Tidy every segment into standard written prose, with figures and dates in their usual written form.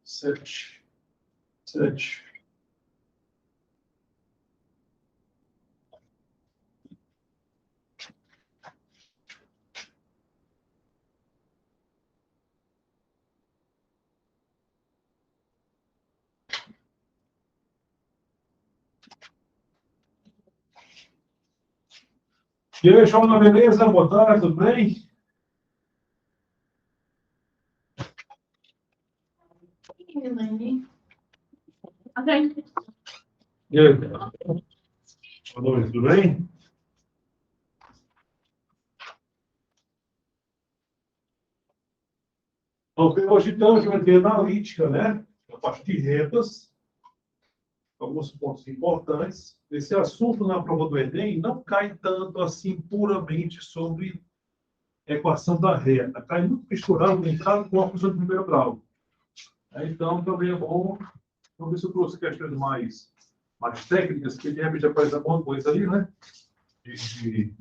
7. E aí, João, beleza? Boa tarde, tudo bem? E aí, boa noite, tudo bem? Ok, hoje então a gente vai ter analítica, né? A parte de rendas, alguns pontos importantes. Esse assunto na prova do Enem não cai tanto assim puramente sobre equação da reta, cai muito misturado, brincado com a função de primeiro grau. Então, também é bom, vamos ver se eu trouxe questões mais técnicas, que de repente aparece alguma coisa aí, né? De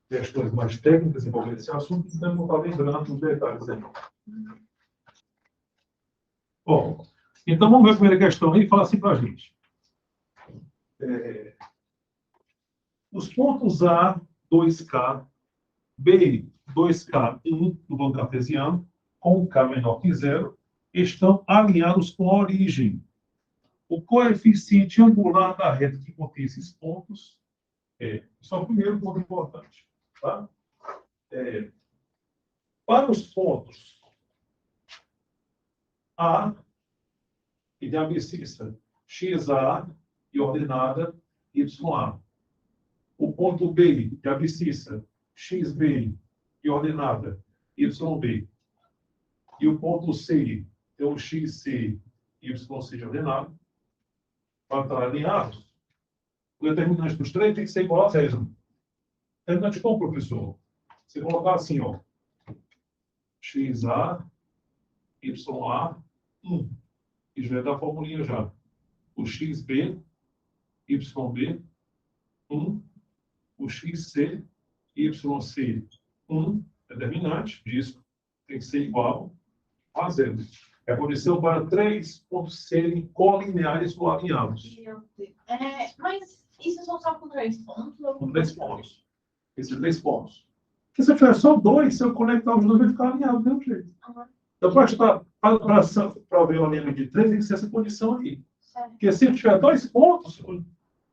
questões mais técnicas envolvendo esse assunto, então não está lembrando os detalhes aí. Bom, então vamos ver a primeira questão aí e fala assim para a gente. Os pontos A, 2K, B, 2K1 do bloco cartesiano, com K menor que 0, estão alinhados com a origem. O coeficiente angular da reta que contém esses pontos é... Só o primeiro ponto importante. Tá? Para os pontos A e de abscissa XA e ordenada YA. O ponto B de abscissa XB e ordenada YB. E o ponto C é o XC e YC de ordenado. Para estar alinhados, o determinante dos três tem que ser igual a 0. Determinante como, professor? Você colocar assim, ó. XA, YA, 1. E já é da formulinha já. O XB, YB, 1. O XC, YC, 1. Determinante disso tem que ser igual a 0. É a condição para três pontos serem colineares ou alinhados. Mas isso são só com 3 pontos? Com 3 pontos. Esses 3 pontos. Porque se eu tiver só 2, se eu conectar os dois, vai ficar alinhado do mesmo jeito. Então, para ver o alinhamento de 3, tem que ser essa condição aí. Certo. Porque se eu tiver 2 pontos,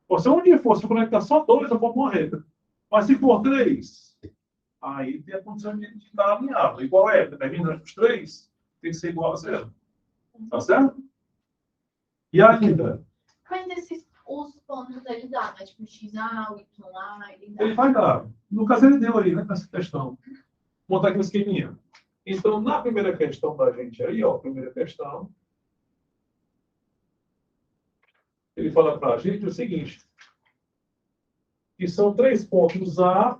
você onde for, se eu conectar só 2, eu vou para uma reta. Mas se for 3, aí tem a condição de estar alinhado. Igual é, determinante dos 3, tem que ser igual a 0. Tá certo? E ainda? Mas os pontos eles dão, né? Tipo, XA, YA, ele dá. Ele vai dar. No caso, ele deu aí, né, nessa questão. Vou montar aqui um esqueminha. Então, na primeira questão da gente aí, ó, primeira questão, ele fala para a gente o seguinte, que são 3 pontos A,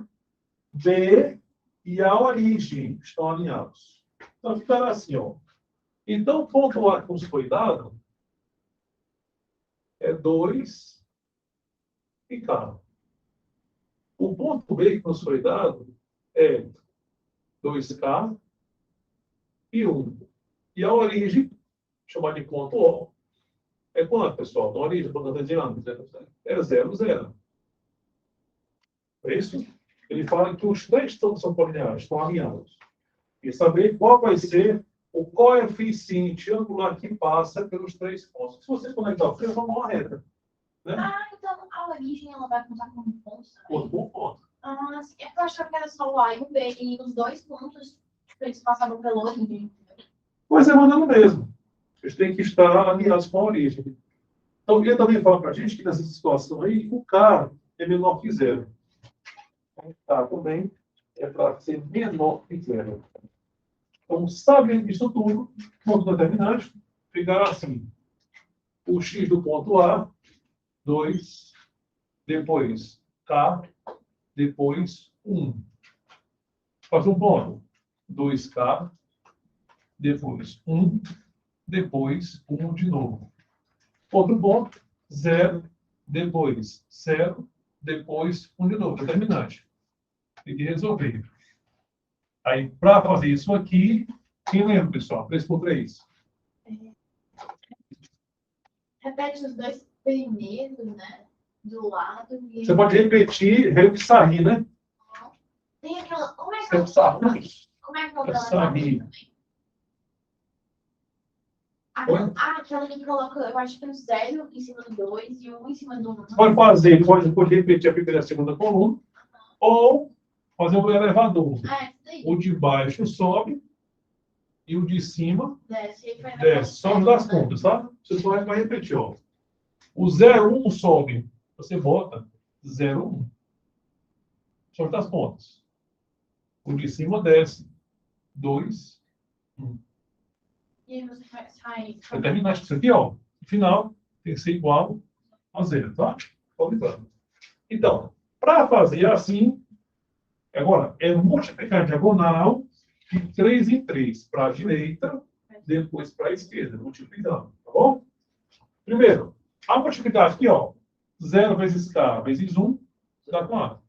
B e a origem estão alinhados. Então, ficará assim, ó. Então, o ponto A que nos foi dado é 2 e K. O ponto B que nos foi dado é 2K e 1. E a origem, chamada de ponto O, é quanto, pessoal? A origem, ponto cartesiano, é 0, 0. É isso? Ele fala que os 3 pontos são colineares, estão alinhados. E saber qual vai ser o coeficiente angular que passa pelos 3 pontos. Se você conectar os 3, vão uma reta. Né? Então a origem ela vai contar como ponto também? Como ponto. Eu achava que era só o A e o B, e os 2 pontos, tipo, eles passavam pela origem. Pois é, mandando mesmo. Eles têm que estar alinhados com a origem. Então, ele também fala para a gente que nessa situação aí, o K é menor que 0. Tá, também é para ser menor que 0. Então, sabendo disso tudo, ponto determinante, ficará assim. O x do ponto A, 2, depois K, depois 1. Faz um ponto. 2K, depois 1, depois 1 de novo. Outro ponto, 0, depois 0, depois 1 de novo. Determinante. Tem que resolver. Aí, para fazer isso aqui, quem lembra, pessoal? 3 por 3. Repete os dois primeiros, né? Do lado. E Você pode repetir, repsarri, né? tem aquela. Como é que é o Repsarri. Como é que é o dela? Repsarri. Aquela que coloca, eu acho que um 0 em cima do 2 e um em cima do 1. Você pode fazer, pode repetir a primeira e a segunda coluna, ou fazer um elevador. Isso daí. O de baixo sobe e o de cima Desce. E vai na desce. Só das né? contas, tá? Você só vai repetir, ó. O 0,1 sobe. Você bota 0,1. Só das contas. O de cima desce. 2, 1. E aí você sai. Você terminar isso aqui, ó. No final, tem que ser igual a 0, tá? Lembrando. Então, para fazer assim, agora, é multiplicar a diagonal de 3 em 3 para a direita, depois para a esquerda, multiplicando, tá bom? Primeiro, a multiplicar aqui, ó, 0 vezes k vezes 1, dá quanto?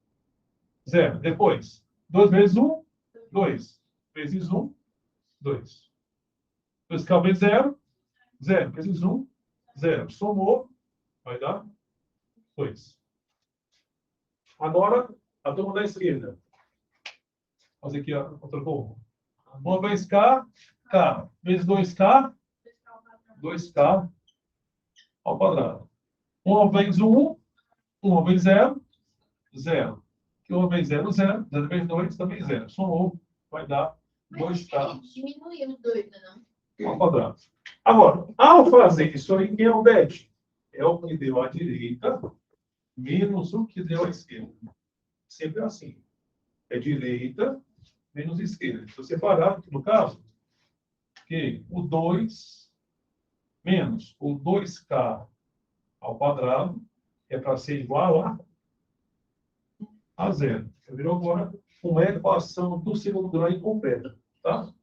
0. Depois, 2 vezes 1, 2. Vezes 1, 2. 2k vezes 0, 0. Vezes 1, 0. Somou, vai dar 2. Agora, a turma da esquerda. Vamos fazer aqui a outra curva. 1 vezes k, k. Vezes 2k, 2k ao quadrado. 1 vezes 1, 1 vezes 0, 0. 1 vezes 0, 0. 0 vezes 2, também 0. Somou, vai dar 2k Diminuiu o 2, não? ao quadrado. Agora, ao fazer isso aí, quem é o 10? É o que deu à direita menos o que deu à esquerda. Sempre assim. É direita menos esquerda. Se você parar, no caso, que o 2 menos o 2k ao quadrado é para ser igual a 0. Virou agora uma equação do segundo grau incompleta. Tá?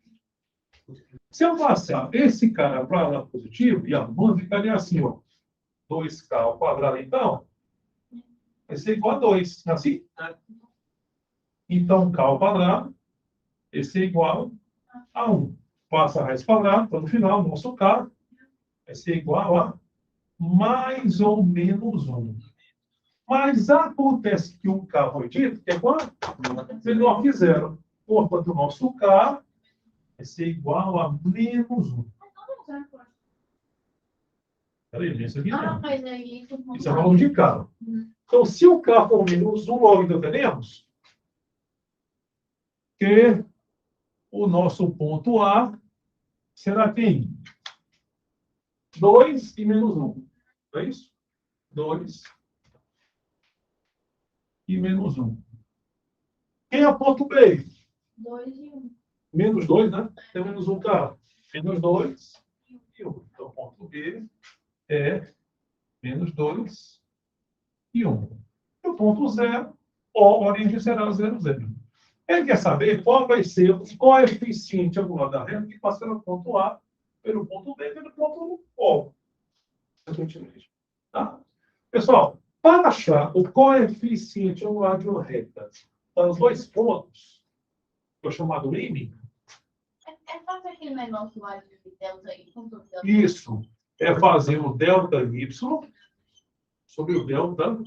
Se eu passar esse cara para lá positivo, e a mão ficaria assim, ó. 2k ao quadrado, então, vai ser igual a 2. Assim? Então, k ao quadrado vai ser igual a 1. Passa a raiz quadrada, então no final, o nosso k vai ser igual a mais ou menos 1. Mas acontece que o k foi dito, que é quanto? Menor que 0. Portanto, o nosso k vai ser igual a menos 1. Peraí, isso aqui não. Mas aí... Isso é valor de k. Então, se o k for menos 1, logo entendemos que o nosso ponto A será quem? 2 e menos 1. Não é isso? 2 e menos 1. Quem é o ponto B? 2 e 1. Menos 2, né? Tem menos 1 cá. Menos 2 e 1. Então, o ponto B é menos 2 e 1. E o ponto 0, a origem será 0, 0. Ele quer saber qual vai ser o coeficiente angular da reta que passa pelo ponto A, pelo ponto B, pelo ponto O. Tá? Pessoal, para achar o coeficiente angular de uma reta para os dois pontos, que é o chamado M, É fazer aquele negócio lá de delta y. isso é fazer o delta y sobre o delta.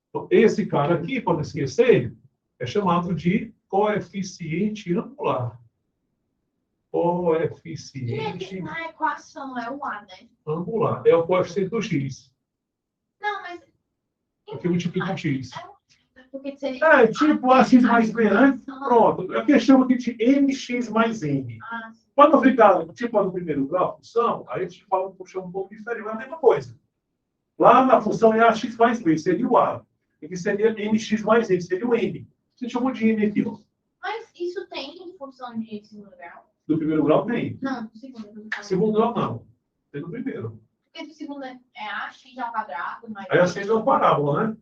Então, esse cara aqui, para não esquecer, é chamado de coeficiente angular. Coeficiente Na equação é o A, né? angular. É o coeficiente do x. Não, mas... Aqui multiplica com x. Porque seria... É, tipo AX mais B, né? Pronto. É o que chama aqui de MX mais M. Quando ficar tipo no primeiro grau, a função, aí a gente fala puxar um pouco diferente, mas é a mesma coisa. Lá na função é AX mais B, seria o A. Aqui seria MX mais M, seria o M. Você chamou de M aqui, ó. Mas isso tem em função de segundo grau? Do primeiro grau tem. Não, do segundo. Segundo grau não. Tem do primeiro. Porque do segundo é AX ao quadrado, mais... Aí assim é uma parábola, né?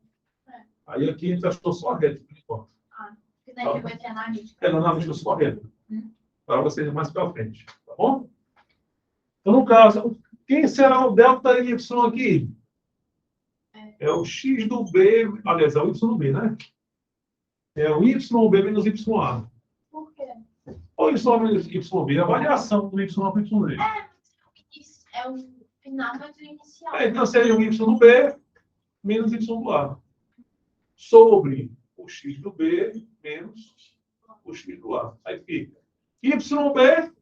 É. Aí aqui a gente achou só reto. Porque daí vai ter analítica. É na analítica só reto. Para vocês mais para frente. Tá bom? Então, no caso, quem será o delta y aqui? É o x do b, aliás, é o y do b, né? É o y B menos YA. Por quê? Ou Y menos YB, a variação do Y para YB. Isso é o final, mas o inicial. Então seria o Y do B menos Y do A. Sobre o X do B menos o X do A. Aí fica YB,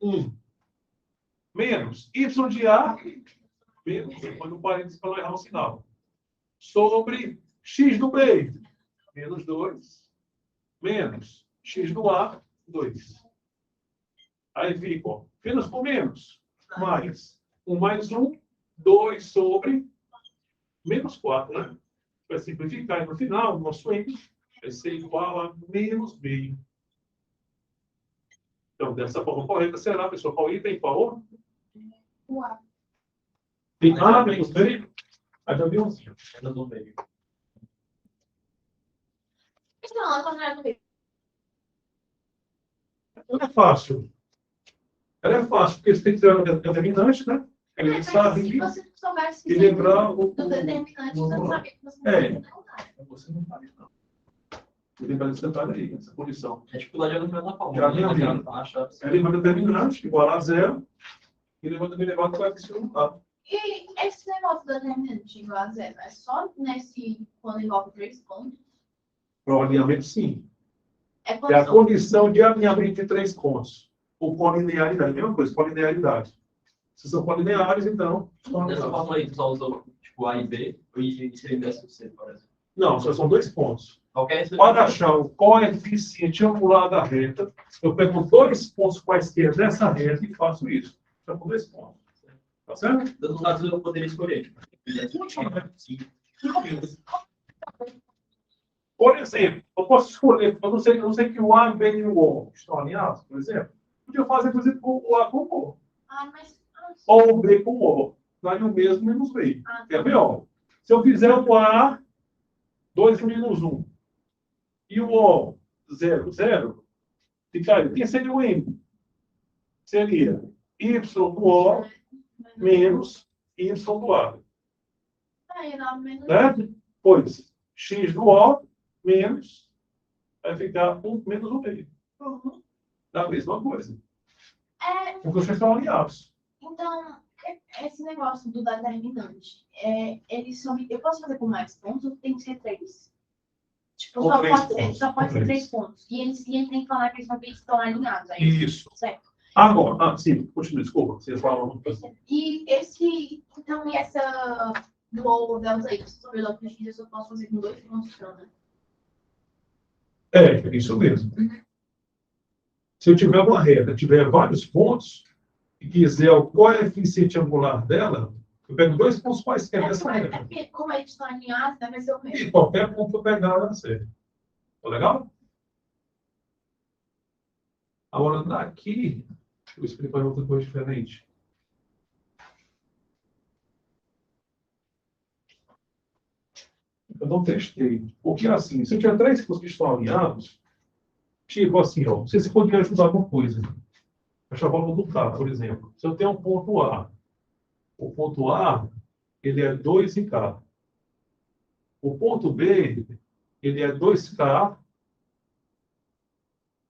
1. Menos Y de A, menos, depois no parênteses para não errar o sinal. Sobre X do B, menos 2, menos X do A, 2. Aí fica, ó, menos com menos, mais 1 mais 1, 2 sobre menos 4, né? Vai simplificar e no final, o nosso n vai ser igual a menos meio. Então, dessa forma correta será, pessoal, qual i tem qual? O A. Tem A menos meio? Aí já viu assim, menos do meio. Então, ela quando era no meio. Ela é fácil. Ela é fácil, porque você tem que ter uma determinante, né? Ele sabe Se que você soubesse que e lembrar do determinante, você não sabia que você não É. sabia nada. Você não faz, não. Lembra desse detalhe aí, essa condição. A dificuldade é no meu forma. Já vi, Ele vai determinante igual a zero e ele vai elevado para esse resultado. E esse negócio do determinante igual a zero, é só nesse, quando envolve 3 pontos? Para o alinhamento, sim. É É a quando são... condição de alinhamento de 3 pontos. Ou colinearidade, mesma coisa, colinearidade. Se são colineares, então. Nessa forma aí, tu só usou tipo A e B, e seria inverso do C, por exemplo. Não, só são 2 pontos. Qualquer Para achar o coeficiente angular da reta, eu pego 2 pontos quaisquer dessa reta e faço isso. Só com 2 pontos. Tá certo? dos lados eu poderia escolher. Sim. Por exemplo, eu posso escolher, eu não sei que o A, B e o O estão alinhados, por exemplo. Podia fazer, por exemplo, o A com o O. Ah, mas... Ou o B com o O. Daria o mesmo menos B. Quer ver, ó? Se eu fizer o A, 2 menos 1, e o O, 0, 0, ficaria. Quem seria o M? Seria Y do O menos Y do A. Aí dá menos... Certo? Pois, X do O menos, vai ficar 1 menos 1 meio. Uhum. Da mesma coisa. É, Porque vocês estão alinhados. então, esse negócio do determinante, ele só... Eu posso fazer com mais pontos ou tem que ser 3? Tipo, Com só 3 pode ser, pontos, só pode com ser 3. 3 pontos. E eles têm que falar que eles estão alinhados. Aí, Isso. certo. Agora, sim, continue, desculpa, vocês falam. E esse, então, e essa do O delta Y sobre o delta X, eu só posso fazer com 2 pontos só, né? É isso mesmo. Se eu tiver uma reta, tiver vários pontos, e quiser o coeficiente angular dela, eu pego 2 pontos quaisquer dessa reta. Porque, como eles estão alinhados, deve ser o mesmo. E qualquer ponto eu pegar vai ser. Tá legal? Agora, daqui, deixa eu explicar outra coisa diferente. Eu não testei. Porque, assim, se eu tiver 3 pontos que estão alinhados, tipo assim, ó, você se poderia ajudar alguma coisa. A chavala do K, por exemplo. Se eu tenho um ponto A, o ponto A, ele é 2 em K. O ponto B, ele é 2K,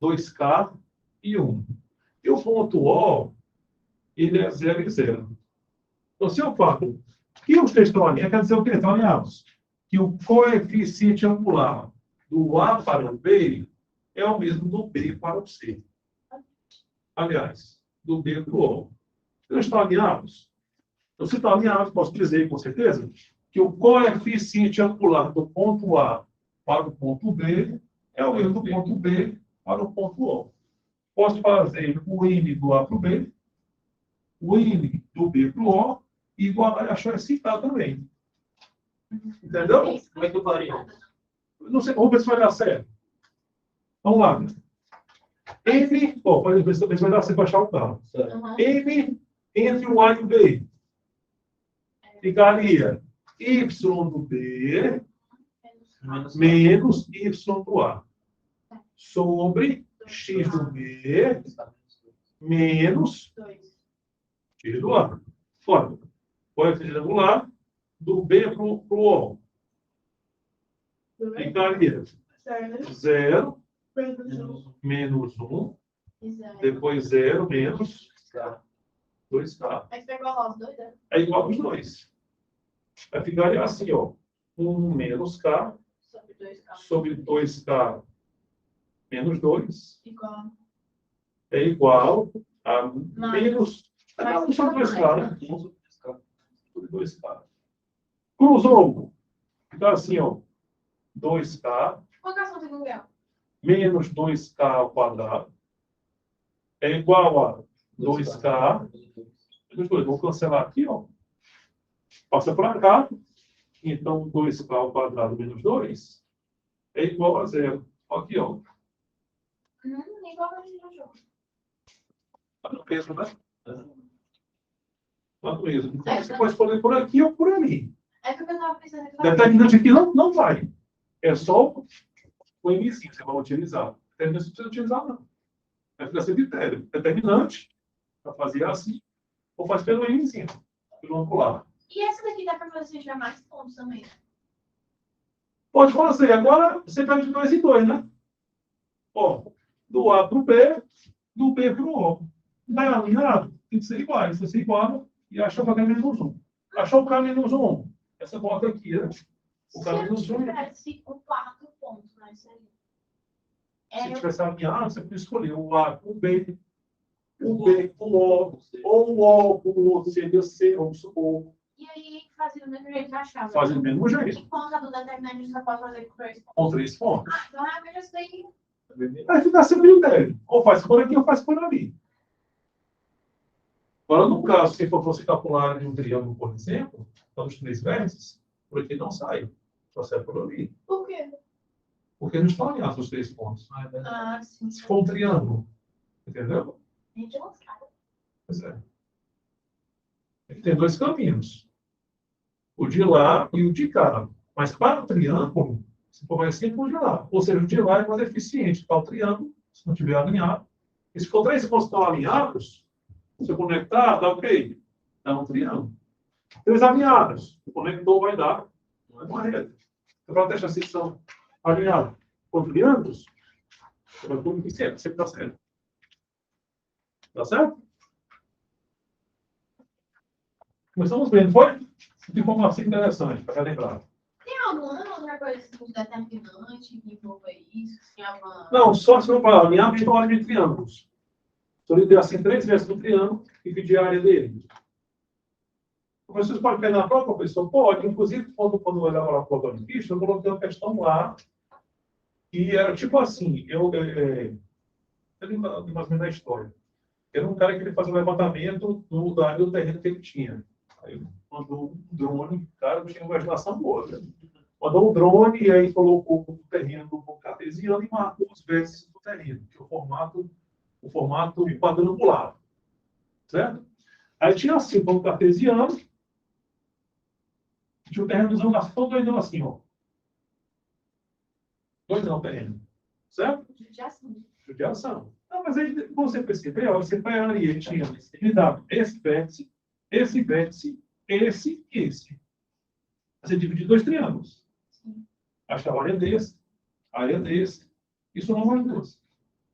2K e 1. E o ponto O, ele é 0 e 0. Então, se eu falo que os três estão alinhados, quer dizer o que? Estão alinhados. Que o coeficiente angular do A para o B é o mesmo do B para o C. Aliás, do B para o O. Eles estão alinhados? Então, se estão alinhados, posso dizer com certeza que o coeficiente angular do ponto A para o ponto B é o mesmo do ponto B para o ponto O. Posso fazer o N do A para o B, o N do B para o O, e igual a achar esse K também. Entendeu? Como é que eu faria? Não sei, vamos ver se vai dar certo. Vamos lá. N, pode ver se vai dar certo para achar o carro. Uhum. N entre o A e o B. Ficaria Y do B menos Y do A. Sobre X do B menos 2. X do A. Ora, coeficiente angular do B para o O. Ficaria 0 menos 1 Exato. Depois 0 menos Tá. 2K. Aí você pegou os dois, né? É igual aos dois. Vai ficar assim, ó. 1 menos K Sobre 2K. sobre 2K menos 2 Igual. é igual a Mais. menos. Mais Não, só 2K, né? Vamos buscar. Sobre 2K. Cruzou. Fica assim, ó. 2K Colocação do segundo grau. menos 2K ao quadrado é igual a 2K menos 2. Vou cancelar aqui, ó. Passa para cá. Então, 2K ao quadrado menos 2 é igual a 0. Aqui, ó. Igual a gente achou. Tá no mesmo, né? Tá no mesmo. Então, você pode escolher por aqui ou por ali. É porque eu tava pensando que Determinante aqui não vai. É só o emissivo que você vai utilizar. Determinante você não precisa utilizar, não. Vai ficar sem critério. Determinante, para fazer assim, ou faz pelo emissivo, pelo angular. E essa daqui dá pra fazer se tiver mais pontos também. Pode fazer. Agora, você pega de 2 em 2, né? Ó, do A para o B, do B para o O. Vai alinhado, tem que ser iguais. Você iguala e acha o K menos 1. Achou o K menos 1. Essa volta aqui, né? O Se K eu menos 1. tivesse o quarto ponto, né? Se tivesse alinhado, você podia escolher o A com o B com o O, ou o O com o seria C, vamos supor. E aí, fazia do mesmo jeito que eu achava. Faz do mesmo jeito, E conta do determinante você pode fazer com 3 pontos. com 3 pontos. Então, realmente, isso daí. Aí fica sem critério. Ou faz por aqui ou faz por ali. Agora, no caso, se for você calcular a área de um triângulo, por exemplo, então os 3 vértices, por aqui não sai. Só sai por ali. Por quê? Porque não estão alinhados os 3 pontos. Ah, sim. Se for um triângulo, entendeu? Gente, não sabe. Pois é. Tem 2 caminhos. O de lá e o de cá. Mas para o triângulo, você vai sempre o de lá. Ou seja, o de lá é mais eficiente para o triângulo, se não estiver alinhado. E se for 3 pontos que estão alinhados, se eu conectar, dá o quê? Dá um triângulo. 3 alinhados. O conector vai dar uma reta. Para testar se são alinhados com triângulos, vai tudo que sempre dá certo. Tá certo? Começamos bem, não foi? Que informação interessante, para lembrar. Tem alguma outra coisa tipo, determinante que envolva isso? Tem alguma... Não, só se não falar, alinhamento ou área de triângulos. Se eu lhe der assim 3 vezes do triângulo e pedir a área dele. O professor pode pegar na própria professor? Pode. Inclusive, quando eu elaborar a prova de pista, eu coloquei uma questão lá, e era tipo assim, eu lembro mais ou menos da história. Era um cara que ele fazia um levantamento da área do terreno que ele tinha. Aí mandou um drone, cara, tinha uma imaginação boa, né? Mandou um drone e aí colocou o terreno no cartesiano e marcou os vértices do terreno, que é o formato quadrangular. Certo? Aí tinha assim, como cartesiano, tinha o terreno usando assim, todo doidão assim, ó. Doidão o terreno. Certo? Judiação. Judiação. Não, mas aí, como você percebeu, você pegaria, ele dava esse vértice, esse e esse. Você divide 2 triângulos. Achar a área desse. Isso não é 2.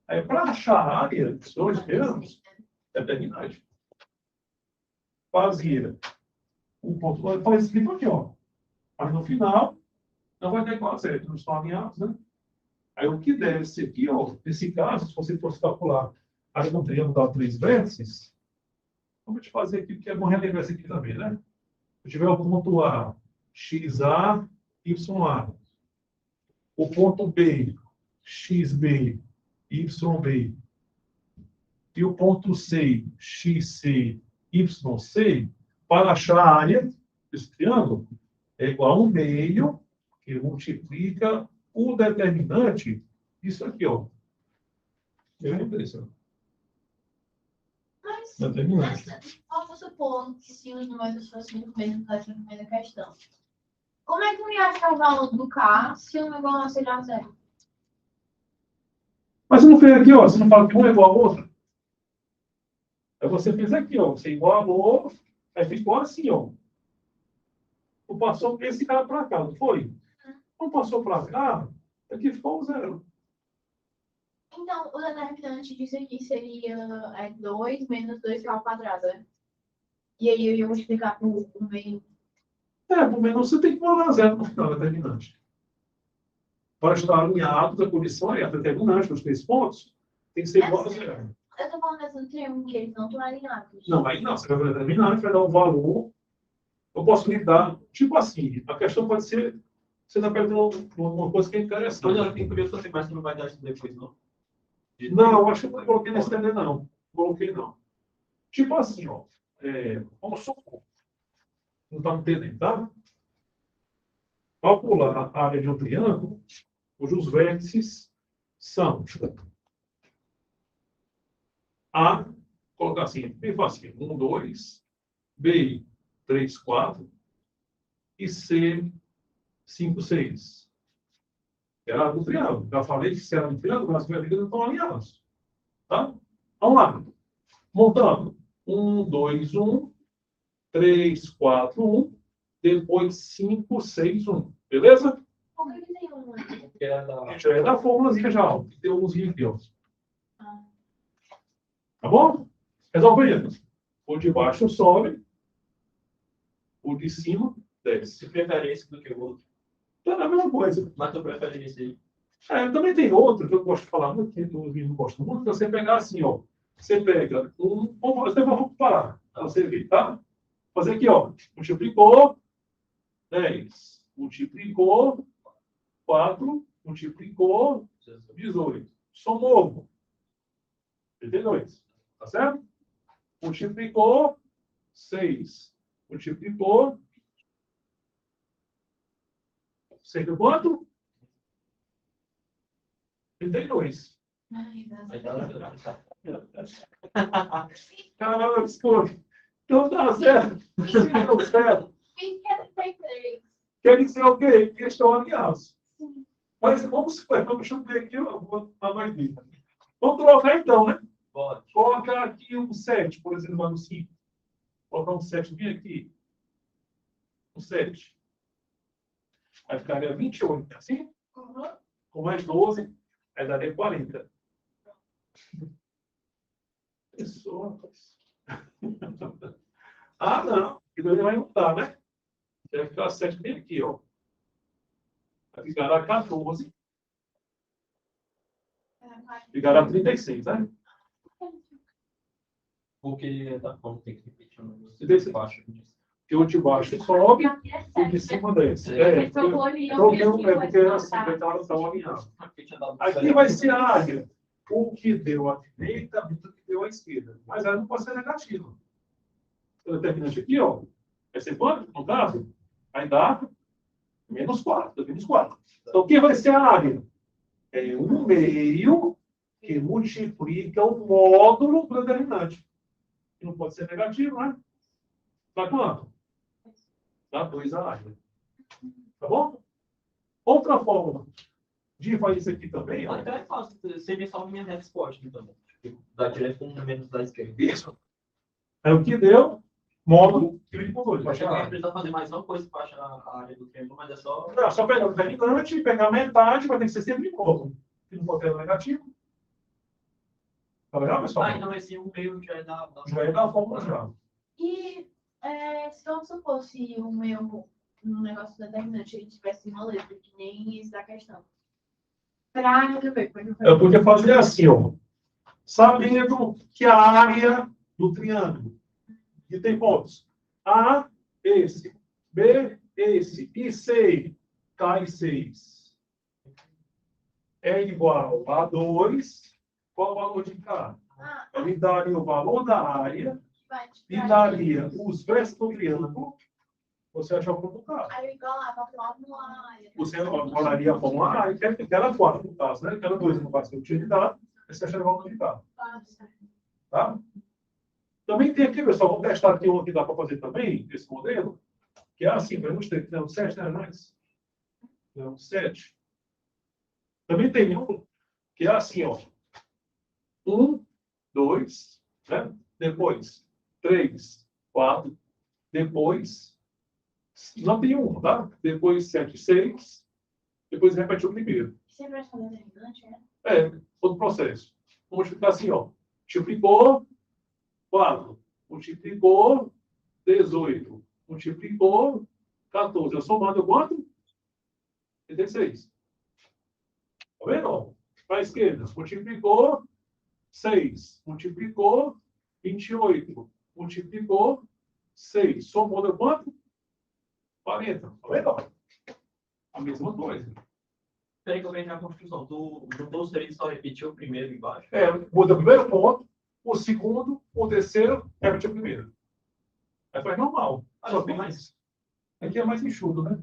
Aí, para achar a área dos 2 triângulos, é determinante. Fazia um ponto. Faz escrito aqui, ó. Mas no final, não vai dar igual a 0, não estão alinhados, né? Aí o que deve ser aqui, ó, nesse caso, se você fosse calcular a área do triângulo dá 3 vértices, vamos te fazer aqui, porque é bom relembrar isso aqui também, né? Se eu tiver o ponto A, XA, YA. O ponto B, XB, YB. E o ponto C, XC, YC, para achar a área desse triângulo, é igual a 1 meio, que multiplica o determinante, isso aqui, ó. Mas, Determinante. vamos supor que se os números fossem o mesmo para a primeira questão. Como é que eu ia achar o valor do K se um é igual a seja 0? Mas você não fez aqui, ó. Você não fala que um é igual ao outro? Aí você fez aqui, ó. Você igualou, aí ficou assim, ó. Não passou esse cara para cá, não foi? Não passou para cá, aqui ficou um 0. Então, o determinante disso aqui seria 2 menos 2 ao quadrado, né? E aí eu ia multiplicar por meio. Por menos você tem que botar zero no final determinante. Para estar alinhado da condição é a determinante dos 3 pontos, tem que ser igual a zero. Eu tô falando dessa triângulo que eles não estão alinhados. Não, aí não, você vai fazer determinante, vai dar um valor. Eu posso lhe dar, tipo assim, a questão pode ser, você está perdendo uma coisa que é interessante. Quando ela tem curioso, você mais não vai dar isso depois, não? Não, eu acho que eu não coloquei nesse TD, não. Não coloquei, não. Tipo assim, ó. Vamos supor. Não está no TD, tá? Calcular a área de um triângulo, cujos vértices são A, colocar assim, bem fácil, 1, 2, B, 3, 4 e C, 5, 6. Era do triângulo. Já falei que se era um triângulo, as vertigens não estão alinhadas. Tá? Vamos lá. Montando. 1, 2, 1, 3, 4, 1, depois 5, 6, 1. Beleza? Por que tem um? Porque é da... A gente vai dar a formulazinha já, ó. Tem uns aqui, ó. Ah. Tá bom? Resolvendo. O de baixo sobe. O de cima desce. Se prefere esse do que o outro. Tá a mesma coisa. Mas tu prefere esse aí. Também tem outro que eu gosto de falar muito, que eu não gosto muito, que você pegar assim, ó. Você pega um. Vamos parar. Pra você ver, tá? Fazer aqui, ó. Multiplicou 10. Multiplicou 4. Multiplicou 18. Somou 32. Tá certo? Multiplicou 6. Multiplicou. Sei que quanto? 32. Ai, Aí dá... Caramba, escolha. Então dá zero. Se deu zero. 33. Quer dizer o quê? Que estão alinhados. Mas vamos supor, deixa eu ver aqui a maioria. Vamos trocar então, né? Pode. Colocar aqui um 7, por exemplo, lá no 5. Colocar um 7 bem aqui. Um 7. Vai ficar 28, é assim? Uhum. Com mais 12, aí daria 40. Pessoa. Ah, não. Que daí vai mudar, né? Vai ficar 7 bem aqui, ó. Vai ficar a 14. Ficará 36, né? Porque tá bom, tem que repetir um negócio. E desse baixo. Que o de baixo sobe e o de cima desce. Troquei um pé, porque assim, vai estar alinhado. Aqui vai ser a área. O que deu à direita, o que deu à esquerda. Mas ela não pode ser negativa. O determinante aqui, ó. Vai ser quanto? No caso, vai dar menos 4. Menos 4. Então, o que vai ser a área? É um meio que multiplica o módulo do determinante. Que não pode ser negativo, né? Dá quanto? Dá 2 a área. Tá bom? Outra forma de fazer isso aqui também, ó. Então é fácil. Seria só a minha resposta, então. Da direita com menos da esquerda. Isso. É o que deu módulo dividido por 2. Vai Acho que chegar. a gente precisa fazer mais uma coisa para achar a área do triângulo, mas é só... Não, só pegar o determinante, pegar metade, vai ter que ser sempre módulo. Se não for ter negativo. Tá legal, pessoal? então esse um meio já é da... Já é da fórmula já. E se vamos supor se o meu no negócio determinante ele tivesse uma letra, que nem esse da questão. Pra resolver, Eu podia fazer assim, ó. Sabendo que a área do triângulo, que tem pontos A, esse, B, esse, e C, K e 6, é igual a 2, qual o valor de K? Ele daria o valor da área e daria os versos do triângulo. Você achou o ponto K. Aí eu igualava a fórmula. Você igualaria a fórmula A, que era 4 no caso, né? Que era 2 no caso que eu tinha de dado, você achou o valor de K. Tá? Também tem aqui, pessoal, vamos testar aqui um que dá para fazer também, esse modelo, que é assim, vamos ter, não, 7, né, mais? Não, 7. Também tem um que é assim, ó. 1, 2, né? Depois 3, 4, depois não tem um, tá? Depois 7, 6, depois repete o primeiro. Sempre acho determinante, né? Todo processo. Vamos multiplicar assim, ó. Multiplicou 4. Multiplicou 18. Multiplicou 14. Eu somando quanto? 36. Tá vendo? Para a esquerda. Multiplicou 6. Multiplicou 28. Multiplicou 6. Somando quanto? 40. Tá vendo? A mesma coisa. Tem que eu vejo na construção. Tu juntou os três, só repetiu o primeiro embaixo. Muda o primeiro ponto, o segundo, o terceiro, repete o primeiro. Aí faz normal. Só tem mais. Aqui é mais enxuto, né?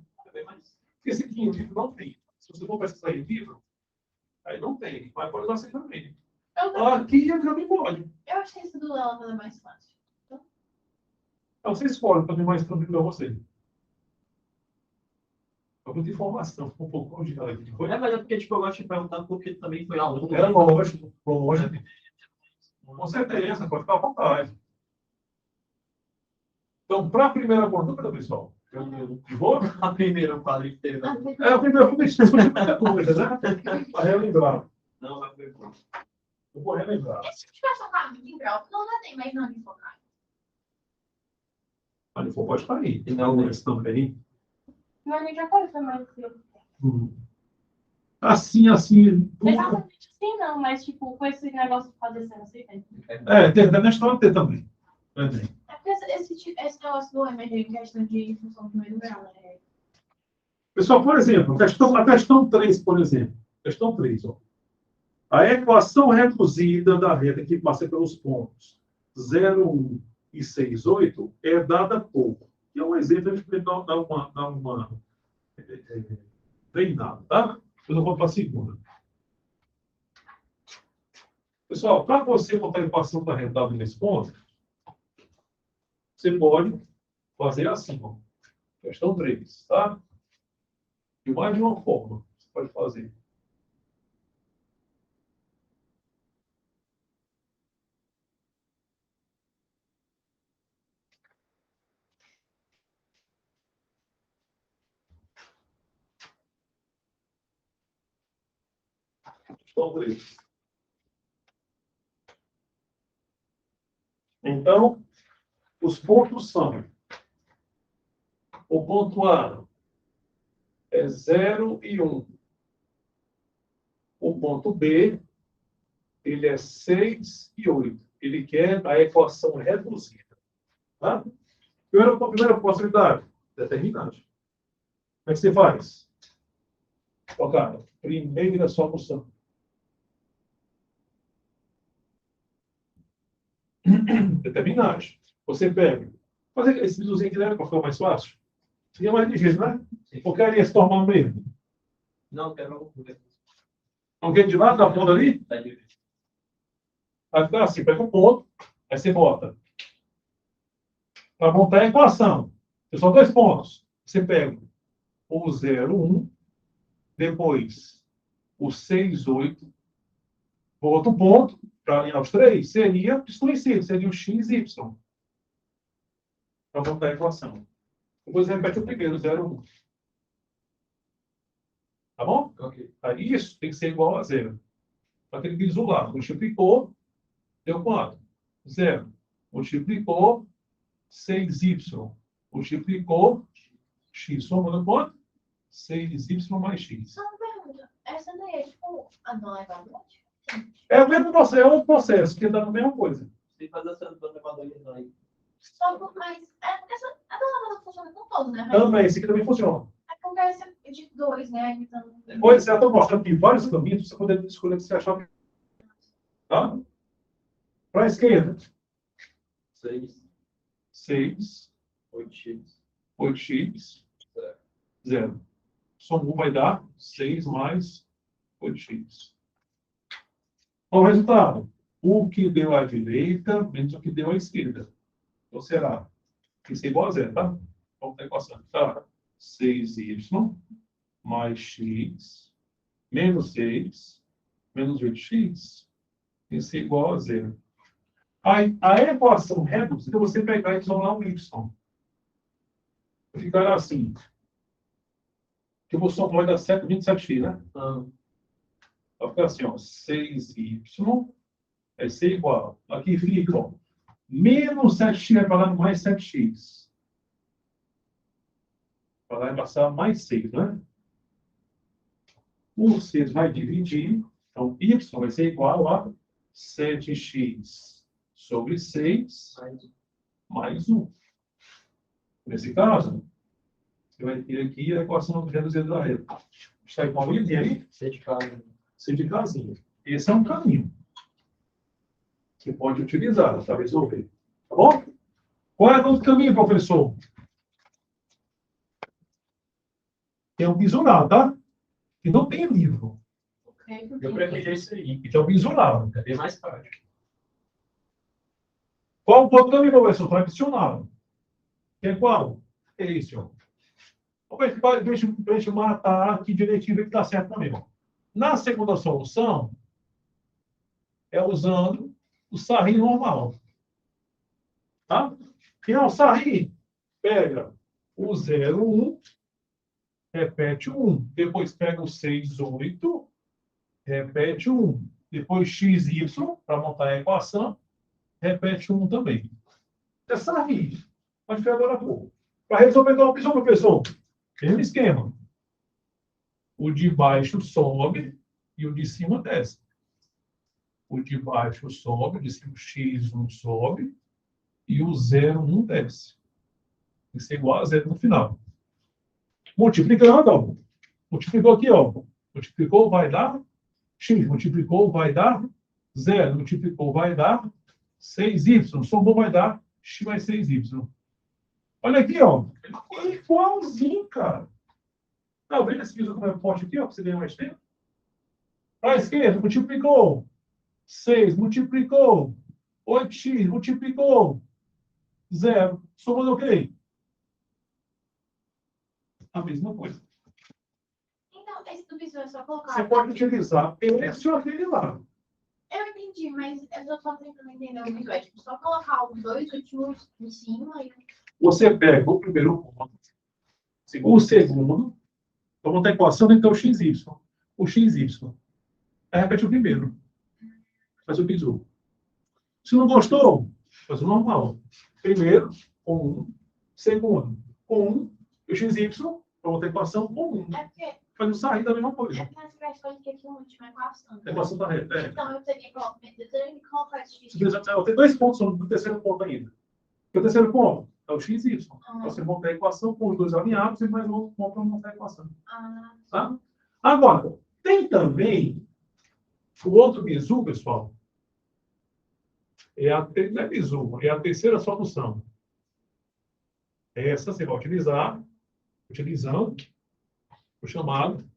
Esse aqui em livro não tem. Se você for pesquisar em livro, aí não tem. Mas pode usar assim também. Aqui eu também pode. Eu acho que esse do Ela é mais fácil. Então você escolhe para mais tranquilo para você. É muita informação, ficou um pouco congelado aqui. Mas é porque tipo, eu gosto de perguntar porque também foi aluno. Era lógico. Com certeza, pode ficar à vontade. Então, para a primeira conduta, pessoal, de boa? A primeira quadro inteiro. A primeira conduta, discutir muita coisa, né? Para relembrar. Não, vai ver. Eu vou relembrar. Se tiver focado em grau, não já tem mais nada em focar. Mas não for, pode cair. E não, Esse também. Mas a gente já pode chamar isso. Assim. Exatamente assim, não, mas tipo, com esse negócio de fazer cena assim, né? Tem na história ter também. É porque esse negócio do emergir em questão de função do primeiro grau, né? Pessoal, por exemplo, a questão 3, por exemplo. Questão 3, ó. A equação reduzida da reta que passa pelos pontos 0, 1 e 6, 8 é dada por. E é um exemplo, a gente pode dar uma treinada, tá? Depois eu vou para a segunda. Pessoal, para você botar a equação da reta dada nesse ponto, você pode fazer assim, ó. Questão 3, tá? De mais de uma forma você pode fazer. Questão 3. Então, os pontos são: o ponto A é 0 e 1. O ponto B, ele é 6 e 8. Ele quer a equação reduzida. Tá? Primeira possibilidade, determinante. Como é que você faz? Cara, primeira solução. Determinante. Você pega. Fazer esse bizuzinho aqui, né, para ficar mais fácil. Seria mais ligeiro, né? Porque aí ia se tornar mesmo. Não, quero. Não quer de lado da ponta ali? Vai ficar assim, pega um ponto, aí você bota. Para montar a equação. São 2 pontos. Você pega o 0, 1, depois o 6, 8, outro ponto, para alinhar os 3, seria desconhecido, seria o x, y. Para montar a equação. Depois repete o primeiro, 0, 1. Tá bom? Ok. Aí isso tem que ser igual a 0. Aquele que isolar, multiplicou, deu quanto? 0. Multiplicou 6y. Multiplicou x. Somando quanto? 6y mais x. Só uma pergunta. Essa daí é tipo a não elevadora? É o mesmo processo, é um processo que dá a mesma coisa. Você faz essa elevadora aí. Só por mais. Essa a não elevadora funciona com todos, né? Também, esse aqui também funciona. É porque essa é de 2, né? Então. Pois é, estou mostrando aqui vários caminhos, você poder escolher o que você achar. Tá? Para a esquerda. 6, 6, 8x. 8x, 0. Soma 1 vai dar 6 mais 8x. Qual o resultado? O que deu à direita menos o que deu à esquerda. Então será? Isso é igual a 0, tá? Vamos ter equação. Tá? 6y mais x menos 6 menos 8x. Isso é igual a 0. A equação reduzida, você pegar e isolar um y. Ficará assim. Que o som pode dar 27x, né? Vai ficar assim, ó, 6y vai ser igual. Aqui fica, ó, menos 7x vai pagar mais 7x. Vai passar mais 6, né? O 6 vai dividir. Então, y vai ser igual a 7x sobre 6 mais 1. Nesse caso, você vai ter aqui a equação reduzida da rede. Está igual a e aí? C de casa. C de casinha. Esse é um caminho que pode utilizar para resolver. Tá bom? Qual é o outro caminho, professor? Tem um visual, tá? Que não tem livro. Eu prefiro esse aí. Então, o visual. É bem mais prático. Qual o outro caminho, professor? Tradicional. Que é qual? É esse, ó. Deixa eu matar aqui direitinho, ver que está certo também. Ó. Na segunda solução, é usando o sarri normal. Tá? Quem é o sarri? Pega o 0, 1, repete o 1. Depois pega o 6, 8, repete o 1. Depois x, y, para montar a equação, repete o 1 também. É sarri. Pode ver agora há pouco. Para resolver qual opção, professor? Mesmo esquema. O de baixo sobe e o de cima desce. O de baixo sobe, o de cima x1 sobe e o 0, 1 desce. Tem que ser igual a 0 no final. Multiplicando, ó. Multiplicou aqui, ó. Multiplicou, vai dar x. Multiplicou, vai dar 0. Multiplicou, vai dar 6y. Somou, vai dar x mais 6y. Olha aqui, ó. É igualzinho, cara. Tá vendo esse piso como é forte aqui, ó? Para você ganhar mais tempo. Para a esquerda, multiplicou. 6, multiplicou. 8x, multiplicou. 0. Somando o quê? A mesma coisa. Então, esse do piso é só colocar. Você pode utilizar esse ou aquele lá. Eu entendi, mas eu só tentando entender o visual. É tipo, só colocar os dois últimos em cima e. Você pega o primeiro ponto, o segundo, vamos ter a equação, então o xy. O xy. Aí repete o primeiro. Faz o bizu. Se não gostou, faz o normal. Primeiro, com 1. Segundo, com 1. E o xy, vamos ter a equação com 1. É porque. Faz o sair da mesma coisa. É porque nessa questão que aqui a última equação. A equação está reta. Então, eu teria que colocar esse x. Tem 2 pontos no terceiro ponto ainda. O terceiro ponto é o xy. Você monta a equação com os dois alinhados e mais outro ponto para montar a equação. Tá? Agora, tem também o outro bizu, pessoal. Não é bizu, é a terceira solução. Essa você vai utilizando o chamado,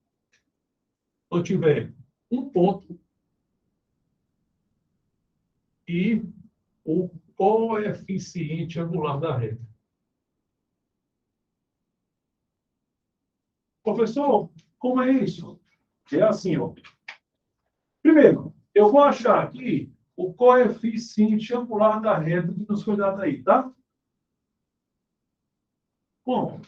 quando tiver um ponto e o coeficiente angular da reta. Professor, como é isso? É assim, ó. Primeiro, eu vou achar aqui o coeficiente angular da reta que nos foi dado aí, tá? Bom,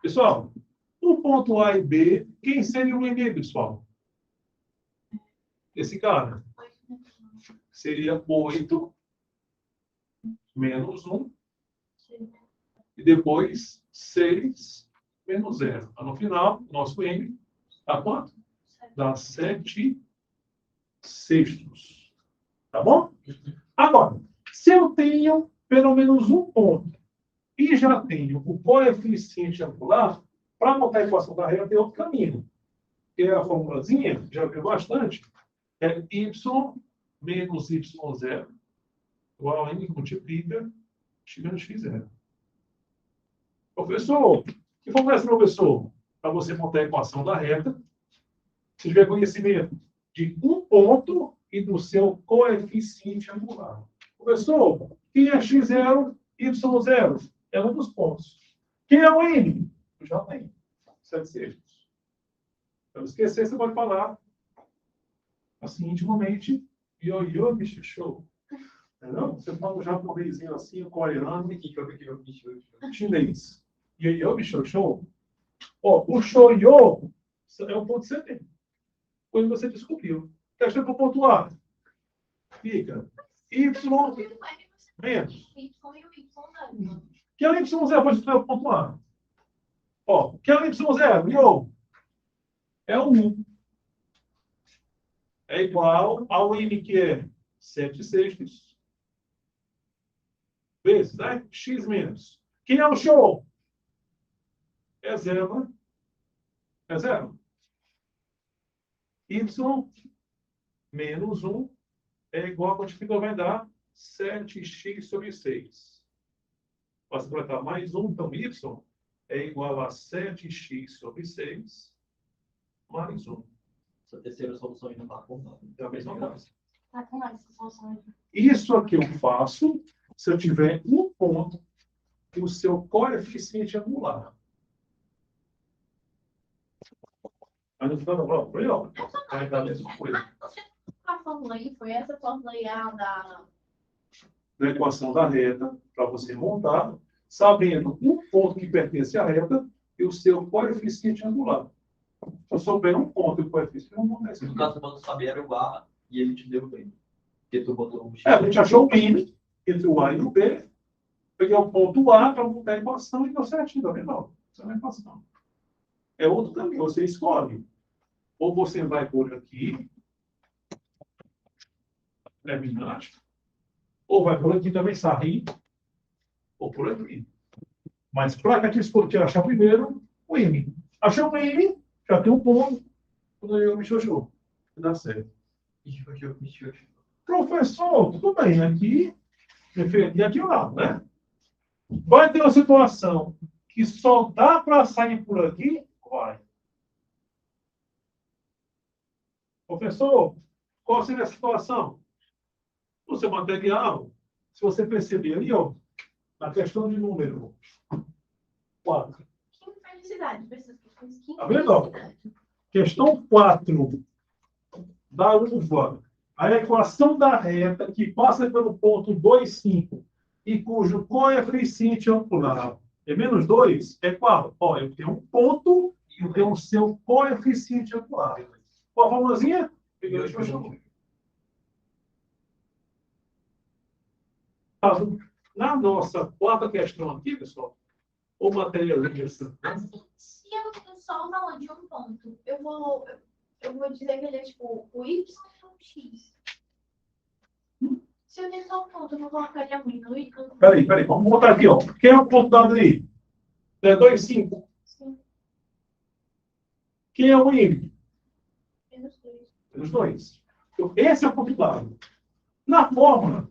pessoal, no ponto A e B, quem seria o inimigo, pessoal? Esse cara. Seria 8 menos 1. E depois 6 menos 0. No final, nosso M dá quanto? Dá 7 sextos. Tá bom? Agora, se eu tenho pelo menos um ponto e já tenho o coeficiente angular, para montar a equação da reta tem outro caminho. Que é a formulazinha, já viu bastante, é y menos y0 igual a n que multiplica x menos x0. Professor, que formula é essa, professor? Para você montar a equação da reta, você tiver conhecimento de um ponto e do seu coeficiente angular. Professor, quem é x0, y0? É um dos pontos. Quem é o n? Eu já tenho. 7 sextos. Para não esquecer, você pode falar assim intimamente. Ioiô, bicho, show. Entendeu? Você fala um japonesinho assim, o coreano, chinês. Ioiô, bicho, show. Ó, o shoyo é o ponto que você tem. Quando você descobriu. Questão para pontuar. Fica y menos. Y e o Y0. Que é o y0? Vou estudar o pontuar. Ó, que é o y0? Yo, é o 1. É igual ao n, que é 7/6. Vezes, né? X menos. Quem é o show? É 0, né? É 0. Y menos 1 é igual a quantificador vai dar 7x sobre 6. Posso completar mais 1, então y é igual a 7x sobre 6 mais 1. Essa terceira solução ainda está contada. É a mesma coisa. Tá com mais essa solução aí. Isso aqui eu faço se eu tiver um ponto e o seu coeficiente angular. Aí não fica não, foi ó. Aí dá a mesma coisa. A fórmula aí foi essa fórmula aí da Na equação da reta, para você montar, sabendo um ponto que pertence à reta e o seu coeficiente angular. Se eu souber um ponto e o coeficiente, não acontece. No caso, quando saber era o A e ele te deu o B. Porque tu botou um X. A gente achou o mínimo entre o A e o B, peguei o ponto A para montar a equação e deu certinho, tá vendo? Essa é uma equação. É outro caminho, você escolhe. Ou você vai por aqui, terminante, ou vai por aqui também, sarri, ou por aqui. Mas para que a gente escolha achar primeiro o M. Achou o M, já tem um ponto, quando eu me xoxou. Dá certo. Professor, tudo bem, aqui, e aqui ao lado, né? Vai ter uma situação que só dá para sair por aqui? Vai. Professor, qual seria a situação? O seu material, se você perceber ali, ó, na questão de número 4. que infelicidade. Pessoas, que Tá vendo, ó? infelicidade. Questão 4 da uva. A equação da reta que passa pelo ponto 2, 5 e cujo coeficiente angular é menos 2, é qual? Ó, eu tenho um ponto e eu tenho o seu coeficiente angular. Qual a formulazinha? Na nossa quarta questão aqui, pessoal, o materialista. Se eu só o valor de um ponto, eu vou dizer que ele é tipo o Y e o X. Se eu der só um ponto, eu vou colocar ele muito no Y. Peraí, vamos botar aqui, ó. Quem é o ponto dado aí? É 2, 5. Sim, Quem é o Y? menos 2. Os dois. Então, esse é o ponto dado. Na fórmula,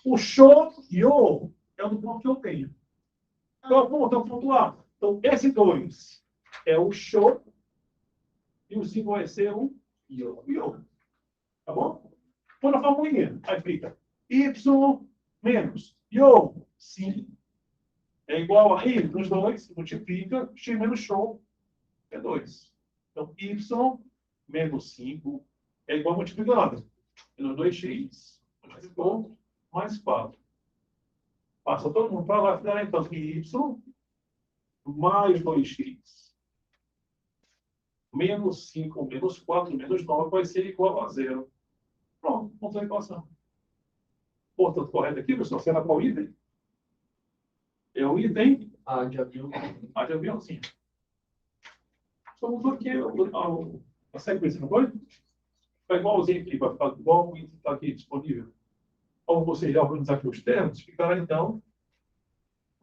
o show e o é o do ponto que eu tenho. Qual é o ponto? É o ponto A. Então, esse 2 é o show e o 5 vai ser o io. Tá bom? Põe na formulinha. Aí fica y menos io, 5, é igual a i dos dois, multiplica, x menos show, é 2. Então, y menos 5 é igual a multiplicando. Menos 2x, multiplicou, mais 4. Passa todo mundo para lá, fica então que y mais 2x menos 5 menos 4 menos 9 vai ser igual a 0. Pronto, montou a equação. Portanto, correto aqui, pessoal, será qual item? É o item A de avião. A de aviãozinho. Só mudou aqui a sequência, não foi? Vai igualzinho aqui, vai ficar igual o item que está aqui disponível. Como você já organizar aqui os termos, ficará então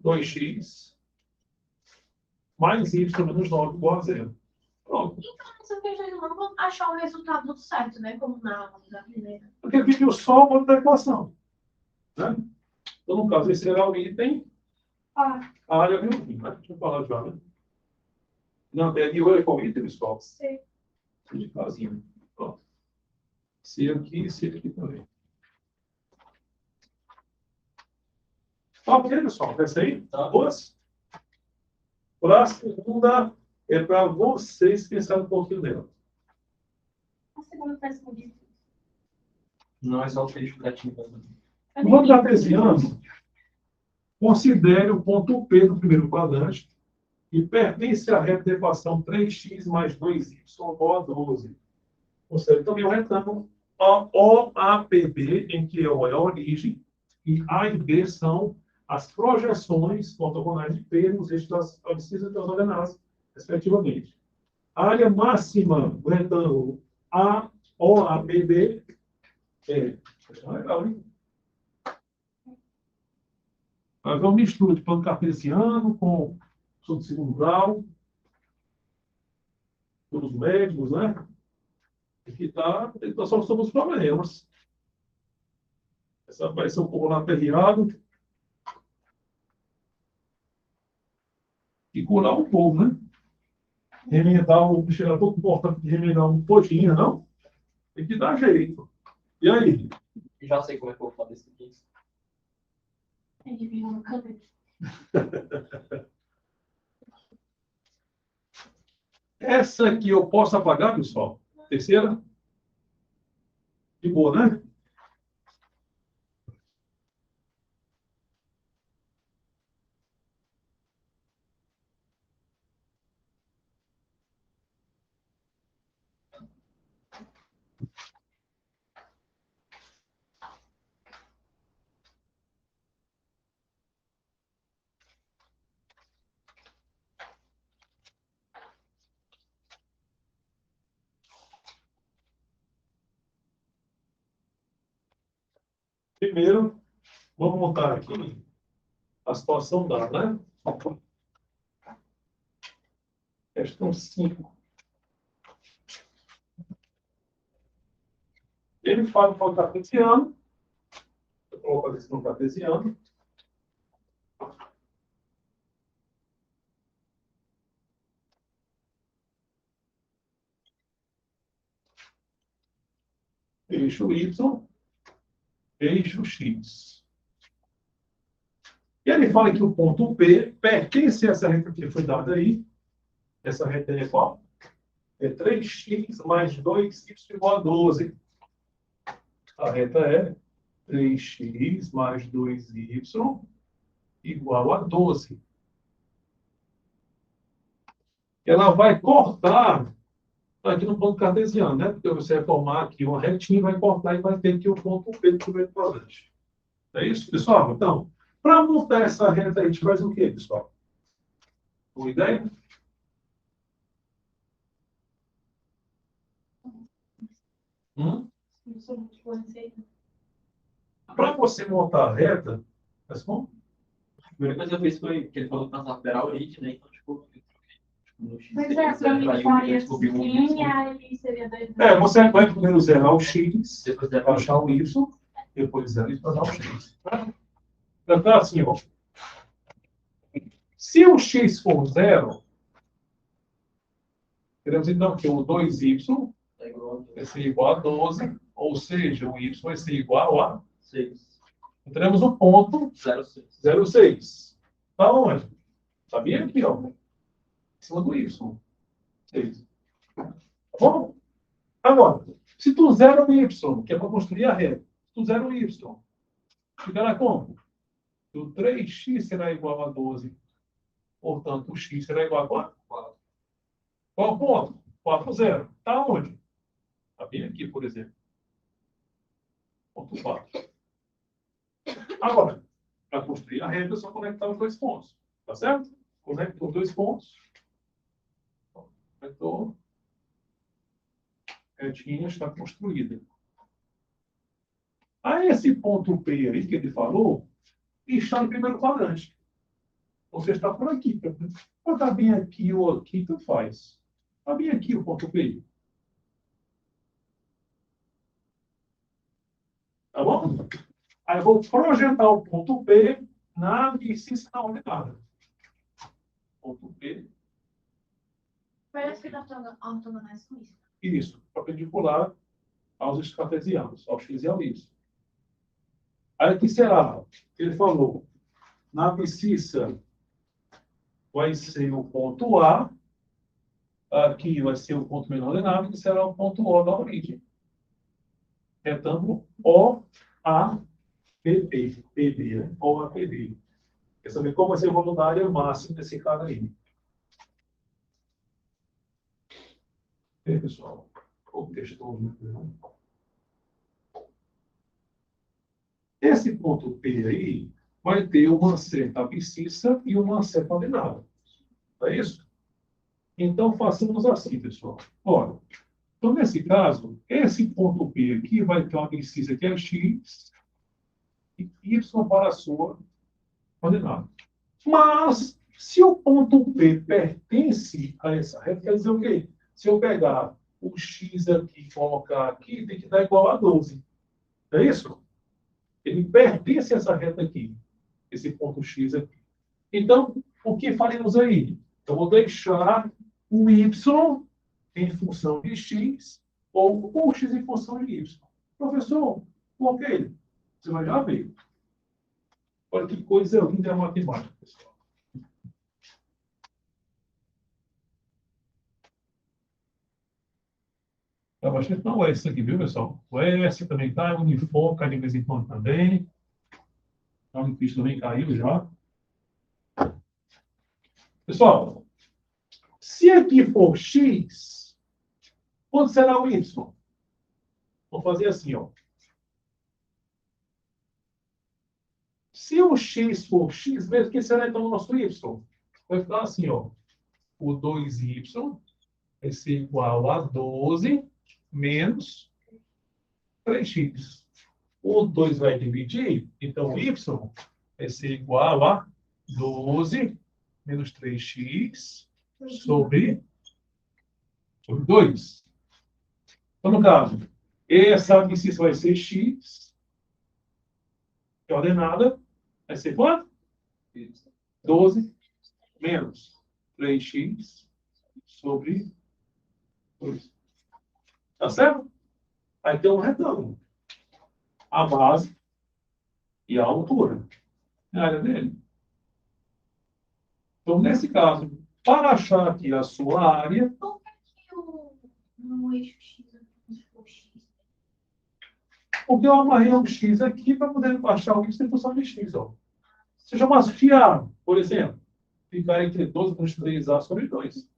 2x mais y menos 9 igual a 0. Pronto. Então, essas questões não vão achar o resultado tudo certo, né? Como na primeira. Porque pediu só o valor da equação. Né? Então, no caso, esse será o item A de aviãozinho. Né? Deixa eu falar já, né? Não, até aqui é qual item, pessoal? Sim. De casinha. Pronto. C aqui e C aqui também. Tá ok, pessoal? Essa aí? Tá. Boas? Para a segunda, é para vocês pensarem um pouquinho dela. A segunda faz muito. Não é só o fecho gatinho. No âmbito cartesiano, considere o ponto P do primeiro quadrante e pertence à reta de equação 3x mais 2y igual a 12. Concebe também o retângulo OAPB, em que O é a origem, e A e B são as projeções ortogonais de P nos eixos das abscissas e das ordenadas, respectivamente. A área máxima do retângulo OAPB é... Legal, hein? Vai ver uma mistura de plano cartesiano com estudo de segundo grau, estudos médicos, né? Aqui está a solução dos problemas. Essa vai ser um pouco laterriado. E curar um pouco, né? Remendar o bicho era pouco importante de remendar um pouquinho, não? Tem que dar jeito. E aí? Já sei como é que eu vou fazer isso aqui. Ele virou no câmera. Essa aqui eu posso apagar, pessoal? Terceira? De boa, né? Primeiro, vamos montar aqui a situação dada, né? Questão 5. Ele fala para o cartesiano. Eu coloco a questão cartesiano. Eixo Y, eixo X. E ele fala que o ponto P pertence a essa reta que foi dada aí. Essa reta é qual? É 3x mais 2y igual a 12. A reta é 3x mais 2y igual a 12. Ela vai cortar aqui no ponto cartesiano, né? Porque você vai formar aqui uma retinha, vai cortar e vai ter aqui o ponto P do primeiro quadrante. É isso, pessoal? Então, para montar essa reta, a gente faz o quê, pessoal? Uma ideia? Não sou muito boa nisso aí. Para você montar a reta, mas como? A primeira coisa que eu fiz foi que ele falou que na lateral origem, né? Então, tipo, no X. Mas é, pra mim, faria assim, aí seria 2. Você vai primeiro zerar o X, Depois para achar o Y, depois zero y para dar o X. Então, assim, ó. Se o X for zero, teremos então que o 2y vai ser igual a 12, ou seja, o y vai ser igual a 6. teremos um ponto 0,6. 0,6. Está onde? Está bem aqui, ó. Em cima do y. 6. Tá bom? Agora, se tu zera o y, que é para construir a reta, se tu zera o y, ficará como? O 3x será igual a 12. Portanto, o x será igual a 4. Qual o ponto? 4, 0. Está onde? Está bem aqui, por exemplo. Ponto 4. Agora, para construir a reta, é só conectar os dois pontos. Tá certo? Conectou os dois pontos. Conectou. A retinha está construída. A esse ponto P aí que ele falou, está no primeiro quadrante. Você está por aqui. Ou está bem aqui ou aqui, tanto faz. Está bem aqui o ponto P. Tá bom? Aí eu vou projetar o ponto P na abscissa da ordenada. Ponto P. Parece que está ortogonais com isso. Isso, perpendicular aos eixos cartesianos, ao X e ao Y. Aí o que será? Ele falou, na abscissa vai ser o ponto A, aqui vai ser o ponto menor ordenado, que será o ponto O da origem. Retângulo OAPB, PB, né? OAPB. Quer saber qual vai ser a volume da área máxima desse cara aí? E aí, pessoal? Ou testou, né? Esse ponto P aí vai ter uma certa abscissa e uma certa ordenada. Não é isso? Então, façamos assim, pessoal. Olha, então, nesse caso, esse ponto P aqui vai ter uma abscissa que é x e y para a sua ordenada. Mas, se o ponto P pertence a essa reta, quer dizer o quê? Se eu pegar o x aqui e colocar aqui, tem que dar igual a 12. Não é isso? Ele pertence a essa reta aqui, esse ponto x aqui. Então, o que faremos aí? Eu vou deixar o y em função de x ou o x em função de y. Professor, por quê? Você vai já ver. Olha que coisa linda a matemática, pessoal. Tá bastante na S aqui, viu, pessoal? O S também tá, o uniforme cai de vez em quando também. A Unipix também caiu já. Pessoal, se aqui for x, quanto será o y? Vou fazer assim, ó. Se o x for x, mesmo que será então o nosso y? Vai ficar assim, ó. O 2y vai ser igual a 12 menos 3x. O 2 vai dividir, então o y vai ser igual a 12 menos 3x sobre 2. Então, no caso, essa abscissa vai ser x, que é ordenada, vai ser quanto? 12 menos 3x sobre 2. Tá certo? Aí tem um retângulo. A base e a altura. É a área dele. Então, nesse caso, para achar aqui a sua área, Por que no eixo X aqui for X? porque eu amarrei um x aqui para poder achar o y em função de x. Ó. Se eu chamasse A, por exemplo, ficar entre 12 menos 3a sobre 2.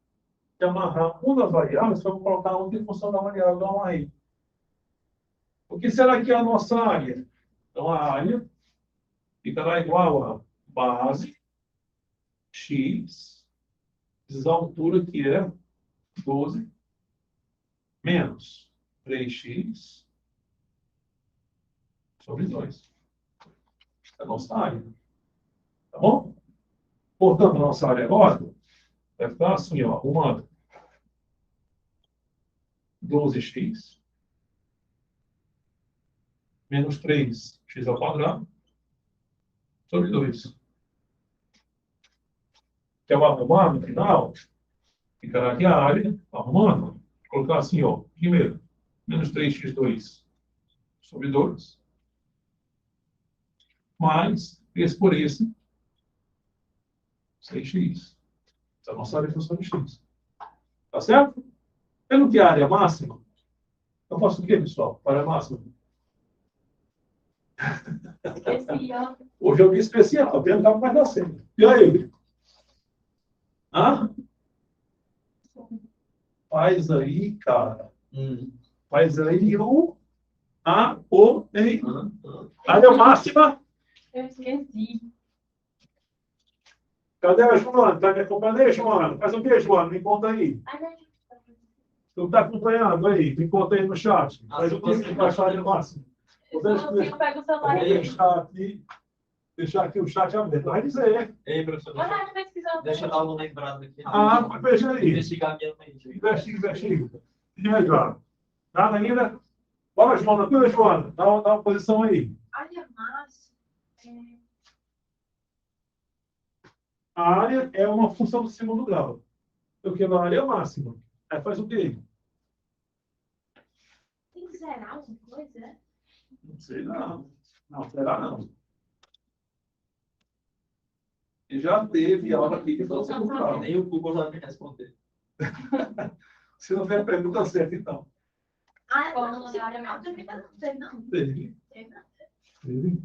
Se amarrar uma das variáveis, vamos colocar uma em função da variável que eu amarrei. O que será que é a nossa área? Então, a área ficará igual a base x vezes a altura, que é 12, menos 3x sobre 2. É a nossa área. Tá bom? Portanto, a nossa área agora vai ficar assim, ó, arrumando 12x menos 3x ao quadrado sobre 2. Que é o arrumado no final, ficará aqui a área, arrumando, colocar assim, ó, primeiro, menos 3x2 sobre 2, mais esse por esse, 6x. Essa é a nossa área em função de x. Tá certo? Pelo que a área máxima, eu faço o quê, pessoal? Área máxima. Especial. Hoje eu vi especial, tem um cabo mais da cena. E aí? Hã? Faz aí, cara. Faz aí o em área máxima. Eu esqueci. Cadê a Joana? Tá me acompanhando aí, Joana? Faz o quê, Joana? Me conta aí. Tu está acompanhando aí? Me conta aí no chat. Faz o quê para achar a área máxima? Vou Eu pego o celular e deixar aqui o chat aberto. Vai dizer. Ei, professor, Vai pesquisar. deixa eu dar uma lembrada aqui. Mas veja aí. Investigar a minha mente. Investiga. E aí, Joana? Nada ainda? Bora, Joana. Tudo, Joana? Dá uma posição aí. Área máxima. A área é uma função do segundo grau. Porque a área é máxima. Aí faz o quê? Tem que zerar alguma coisa, né? Não sei, não. Não, será não. E já teve aula aqui que falou segundo grau. Nem o Google vai me responder. Se não tiver pergunta certa, então. Ah, Qual não, a se área não, máxima? também não sei, não. Teve. Sei não. Teve.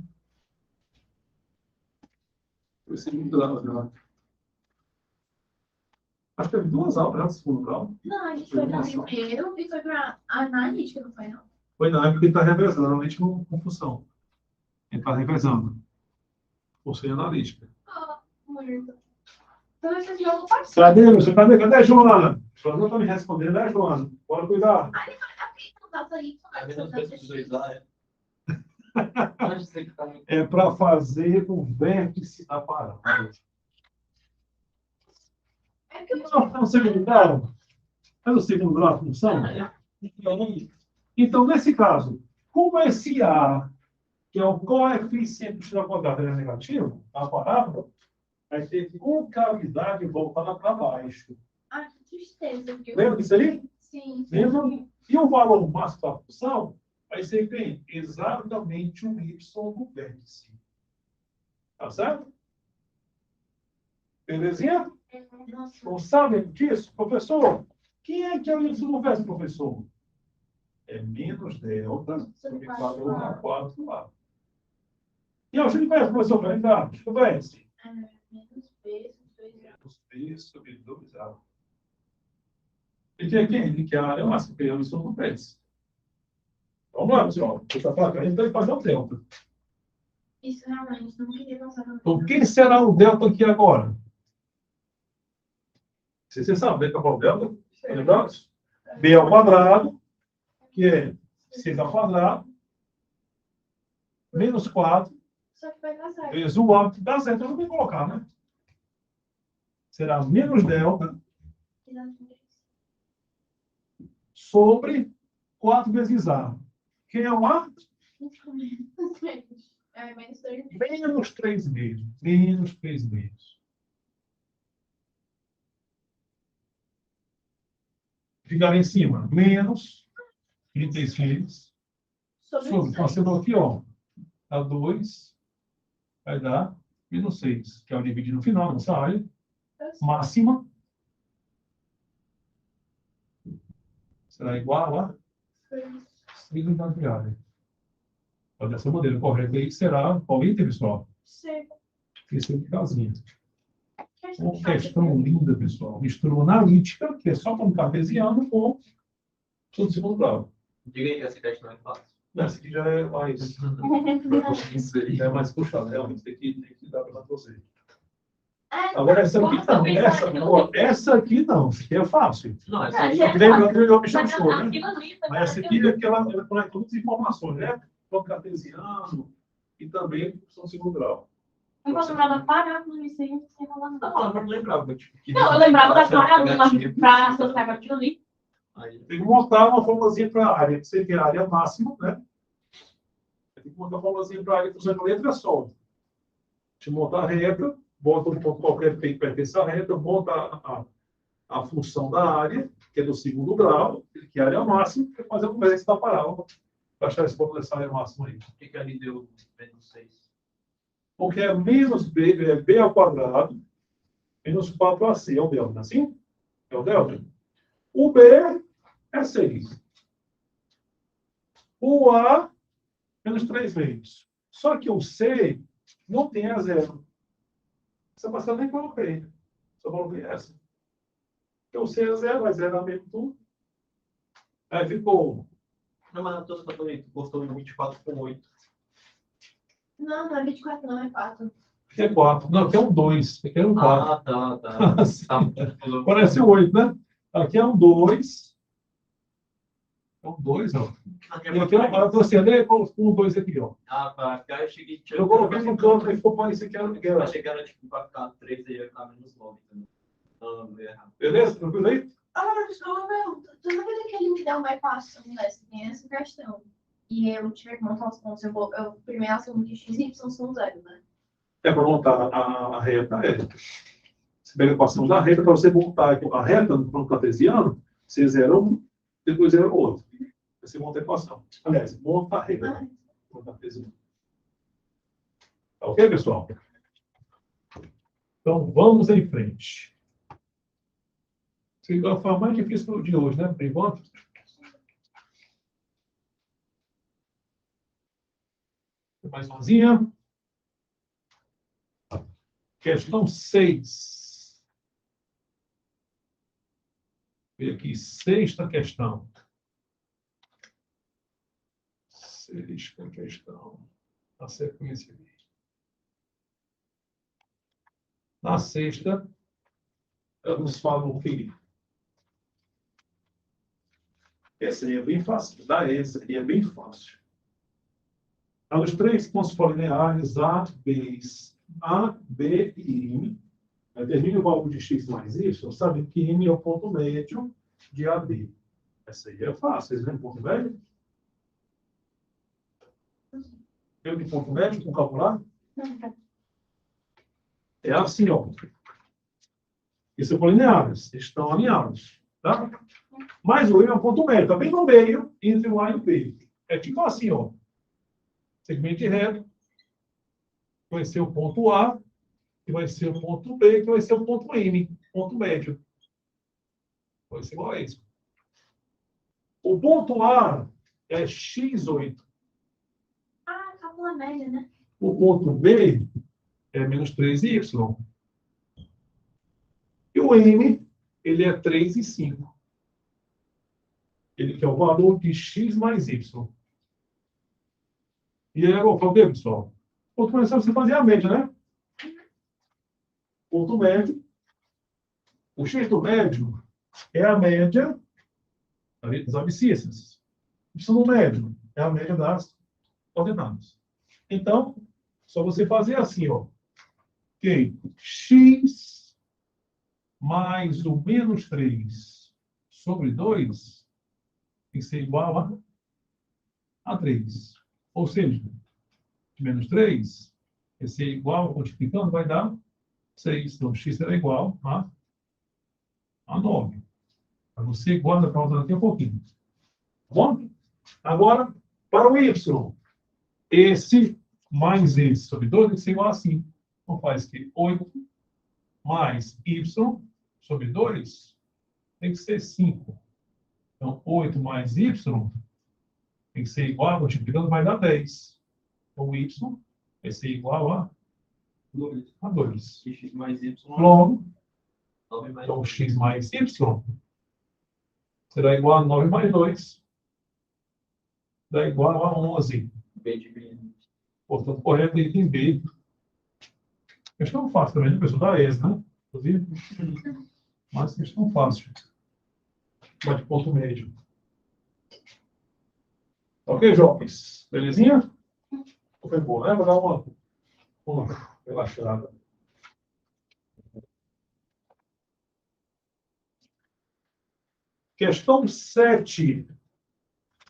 Foi segundo grau, já. Acho que teve 2 aulas, né? Segundo grau. Não, a gente Foi foi para uma só. primeiro e foi para analítica, não foi, não? Foi na época que ele está revezando, normalmente com função. Ele está revezando. Função e analítica. Ah, muito. Então, esse jogo passou. Cadê, Wilson? Cadê a Joana? Joana não está me respondendo, né, Joana? Bora cuidar. Não dá pra ir. É a mesma coisa dos dois lá, é. Onde você que tá muito. É para fazer o vértice da parada. É que eu É o segundo grau? É o segundo grau a função? Então, nesse caso, como esse A, que é o coeficiente da quadrada, é negativo, a parábola, vai ter concavidade voltada para baixo. Ah, que tristeza. Viu? Lembra disso aí? Sim. Lembra? E o valor máximo da função vai ser bem exatamente o y do vértice. Tá certo? Belezinha? Nossa. Não sabem disso? Professor, quem é que é o y do vértice, professor? É menos delta sobre 4 a 4 lá. E o que vai, professor? Vai dar. O vértice? Menos B, 2 graus. Os b sobre 2a. E que é quem? Que é a área máxima, que é o y do vértice. Vamos lá, pessoal. Você está falando, a gente vai fazer o delta. Isso realmente não queria passar no Então, quem será o delta aqui agora? Você sabe, qual é o delta? Tá lembrado? B ao quadrado, que é 6 ao quadrado, menos 4, Só que vai dar certo. vezes o A, que dá certo, eu não vou colocar, né? Será menos delta sobre 4 vezes A. Quem é o A? É, menos 3. Menos 3 meses. Menos 3 meses. Ficar em cima, menos 36 sobre, passando aqui, ó, a 2, vai dar menos 6, que é o limite no final, nessa área. Máxima será igual a 6 unidades de área. Então, dessa maneira correta aí será qual item, pessoal? Esse de casinha. Uma questão linda, pessoal. Misturou analítica, que é só como cartesiano, com tudo segundo grau. Diga aí que essa questão é fácil. Essa aqui já é mais, Isso aí. já é mais puxada, realmente. Tem que dar para você. Agora, essa aqui não. Essa aqui não. Essa aqui é fácil. Não, essa aí. Lembra que eu me chamou, né? Aquilo ali, Mas essa aqui é que ela conecta todas as informações, né? Todo cartesiano e também são segundo grau. Não posso lembrar da parábola e sem enrolando. Não, eu não lembrava. Não, eu lembrava da parábola para associar com aquilo ali. Aí, Tem que montar uma formulazinha para a área, que você tem a área máxima, né? Tem que montar uma formulazinha para a área, usando a letra só. Te montar a reta, bota um ponto qualquer que pertence à reta, monta a função da área, que é do segundo grau, que é a área máxima, e fazer a conversa da parábola para achar esse ponto dessa área máxima aí. o que que ali deu menos 6? Porque é menos b, é b ao quadrado, menos 4ac, é o delta, assim? É o delta. O b é 6. O a, menos 3 vezes. Só que o c não tem a zero. Essa passada nem coloquei. Só coloquei essa. Porque o c é zero, vai zerar mesmo tudo. Aí ficou. Não, mas eu tô falando, gostou de 24 com 8. Não, não é 24, não, é 4. Aqui é 4. Não, aqui é um 2. Aqui é um 4. Ah, tá. Tá. Parece 8, né? Aqui é um 2. É um 2, ó. E aqui eu trouxe ali com um 2 aqui, ó. Ah, pra cá eu cheguei. Eu coloquei no canto e ficou parecendo que Eu era. achei que era tipo pra ficar 3 e ia ficar menos 9. Não, não ia errar. Beleza? Tranquilo aí? Ah, desculpa, toda vez que ele me deu uma equação dessa, tem essa questão. E eu tive que montar os pontos. Eu primeiro assumo que x e y são zero, né? É para montar a reta. Você pega a equação da reta, para você montar a reta no plano cartesiano, você zera um, depois zera o outro. Você monta a equação. Aliás, monta a reta no cartesiano. Tá ok, pessoal? Então, vamos em frente. Essa foi a forma mais difícil de hoje, né? Por enquanto. Mais sozinha. Questão 6. E aqui, sexta questão. Sexta questão. A sequência aqui. Na sexta, ela nos fala o quê? Essa aí é bem fácil. Essa aí é bem fácil. Os três pontos polineares A, B e M. Determine o valor de x mais y, sabe que M é o ponto médio de AB. Essa aí é fácil. Vocês veem o ponto médio? Eu de ponto médio com calcular? É assim, ó. Isso é polineares. Estão alinhados. Tá? Mas o M é um ponto médio. Está bem no meio entre o A e o B. É tipo assim, ó. Segmento reto. Vai ser o ponto A. Que vai ser o ponto B. Que vai ser o ponto M. Ponto médio. Vai ser igual a isso. O ponto A é x8. Ah, cálculo média, né? O ponto B é menos 3y. E o M, ele é 3 e 5. Ele quer o valor de x mais y. E aí, eu falo, pessoal? Ponto começar você fazer a média, né? Ponto médio. O x do médio é a média das abscissas. Y do médio é a média das coordenadas. Então, só você fazer assim, ó. Ok? X mais o menos 3 sobre 2 tem que ser igual a 3. Ou seja, menos 3 vai ser igual, multiplicando, vai dar 6. Então, x será igual a 9. Para você, guarda para usar daqui a pouquinho. Tá bom? Agora, para o y, esse mais esse sobre 2 tem que ser igual a 5. Então, faz que 8 mais y sobre 2 tem que ser 5. Então, 8 mais y tem que ser igual, multiplicando, vai dar 10. Então, o y vai ser igual a 2. X mais Y. Logo, 9 mais então, x mais y será igual a 9 mais 2. Dá igual a 11. B de B. Portanto, correto item B. Questão fácil também, né, pessoal? Da ESA, né? Inclusive, mas questão fácil. Bate ponto médio. Ok, jovens? Belezinha? Foi bom, né? Vou dar uma relaxada. Questão 7.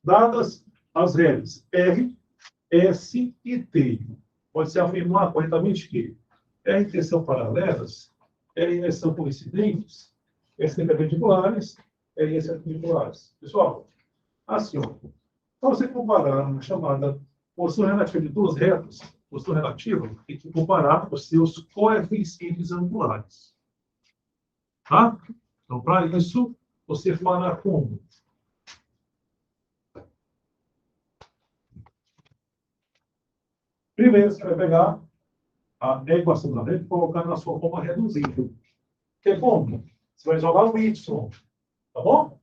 Dadas as regras R, S e T. Pode-se afirmar corretamente que R e T são paralelas, R e S são coincidentes, S são perpendiculares, R e S são perpendiculares. Pessoal, assim, ó, para você comparar uma chamada posição relativa de duas retas, posição relativa, tem que comparar os seus coeficientes angulares. Tá? Então, para isso, você fará como? Primeiro, você vai pegar a equação da reta e colocar na sua forma reduzida. Que é como? Você vai isolar o y, tá bom?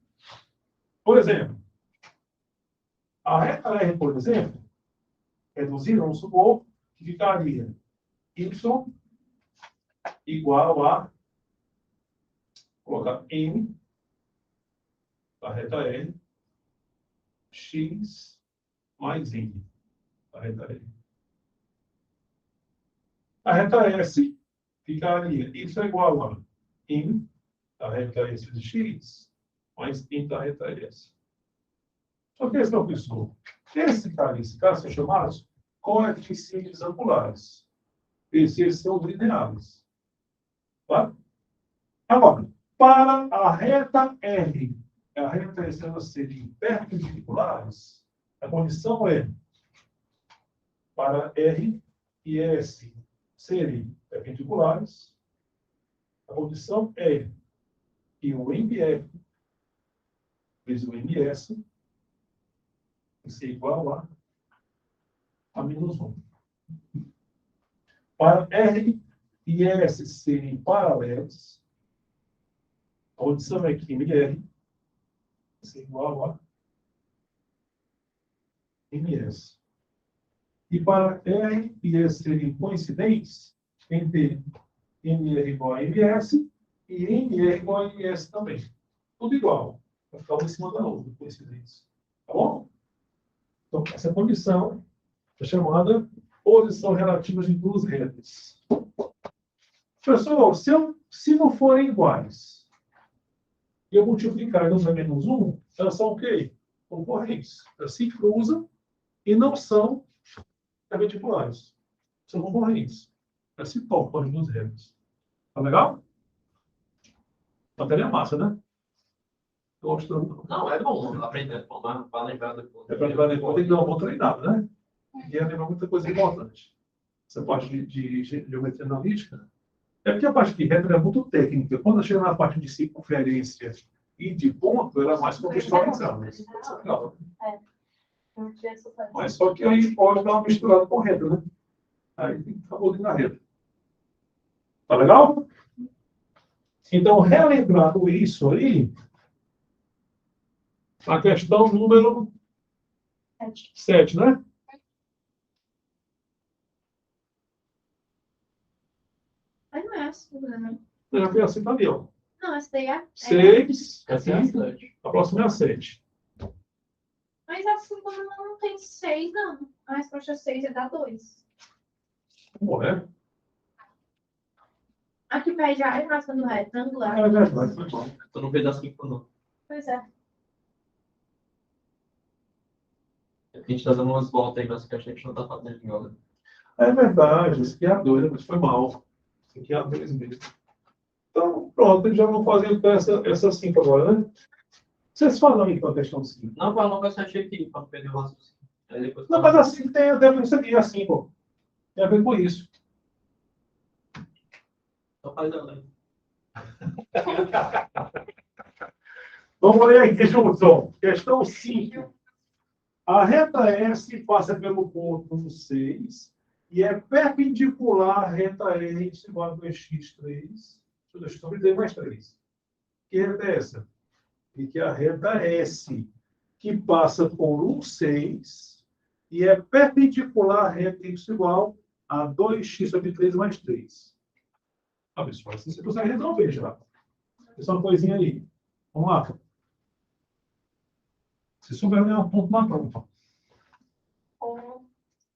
Por exemplo, a reta R, por exemplo, reduzida, vamos supor, que ficaria y igual a, colocar m, da reta R, x mais n, da reta R. A reta S ficaria y igual a m, da reta S de x, mais n da reta S. Só que esse, professor, esse caso são chamados coeficientes angulares. Esses são lineares. Tá? Agora, para a reta R, a reta S elas serem perpendiculares, a condição é para R e S serem perpendiculares, a condição é que o MF vezes o MS vai ser igual a menos 1. Para R e S serem paralelos, a condição é que MR Isso é igual a MS. E para R e S serem coincidentes, tem que ter MR igual a MS e MR igual a MS também. Tudo igual. Vai ficar uma em cima da outra, coincidência. Tá bom? Então, essa condição é chamada posição relativa de duas retas. Professor, se não forem iguais, e eu multiplicar 2 a menos 1, elas são o quê? Concorrentes. Elas se cruzam e não são perpendiculares. São concorrentes. Elas se topam as duas retas. Tá legal? Matéria massa, né? Gostou? Não, é bom aprender, para lembrar depois. É para lembrar depois, tem que dar uma boa treinada, né? E lembrar muita coisa importante. Essa parte de geometria analítica. É porque a parte de reta é muito técnica. Quando chega na parte de circunferência e de ponto, ela é mais contextualizada. Legal. Não tinha essa parte. Mas só que aí pode dar uma misturada com reta, né? Aí tem que ficar botando na reta. Tá legal? Então, relembrando isso aí, a questão número 7, né? Mas não é assim, né? Já foi assim também, ó. Não, essa daí é. 6, Essa é a 7. a próxima é a 7. Mas assim, como não tem 6, não. A resposta 6 é da 2. Como é? Aqui pede a animação do retângulo. É verdade, foi bom. Tu não fez a 5, não. Pois é. A gente tá dando umas voltas aí, mas que a gente não tá fazendo yoga. É verdade, isso aqui é a 2, mas foi mal. Isso aqui é a 2 mesmo. Então, pronto, eles já vão fazer então essa 5 agora, né? Vocês falam aí com a questão 5. Não, para não gastar aqui, para não perder o raciocínio. Aí depois Não, mas a 5 tem a ver com isso aqui, a 5. Tem a ver com isso. Só faz ela aí. Vamos ler aqui juntos. Questão 5. A reta S passa pelo ponto 6 e é perpendicular à reta R igual a 2x3. Sobre 3 mais 3. Que reta é essa? E que a reta S, que passa por um 6 e é perpendicular à reta y igual a 2x sobre 3 mais 3. Ah, pessoal, assim você consegue resolver já. Essa é uma coisinha aí. Vamos lá. Se souber, ganhar um ponto na prova. Como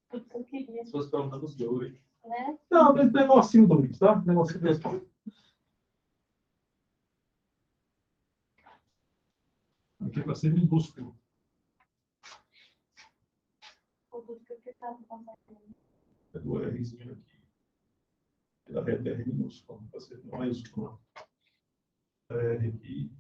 tudo que eu queria, Se fosse perguntando os dois. né? Não, tem negocinho do Luiz, tá? Negocinho desse. Aqui vai ser minúsculo. Tudo que eu estava fazendo. Pega o Rzinho aqui. A reta R minúsculo. Vai ser maiúsculo. R aqui.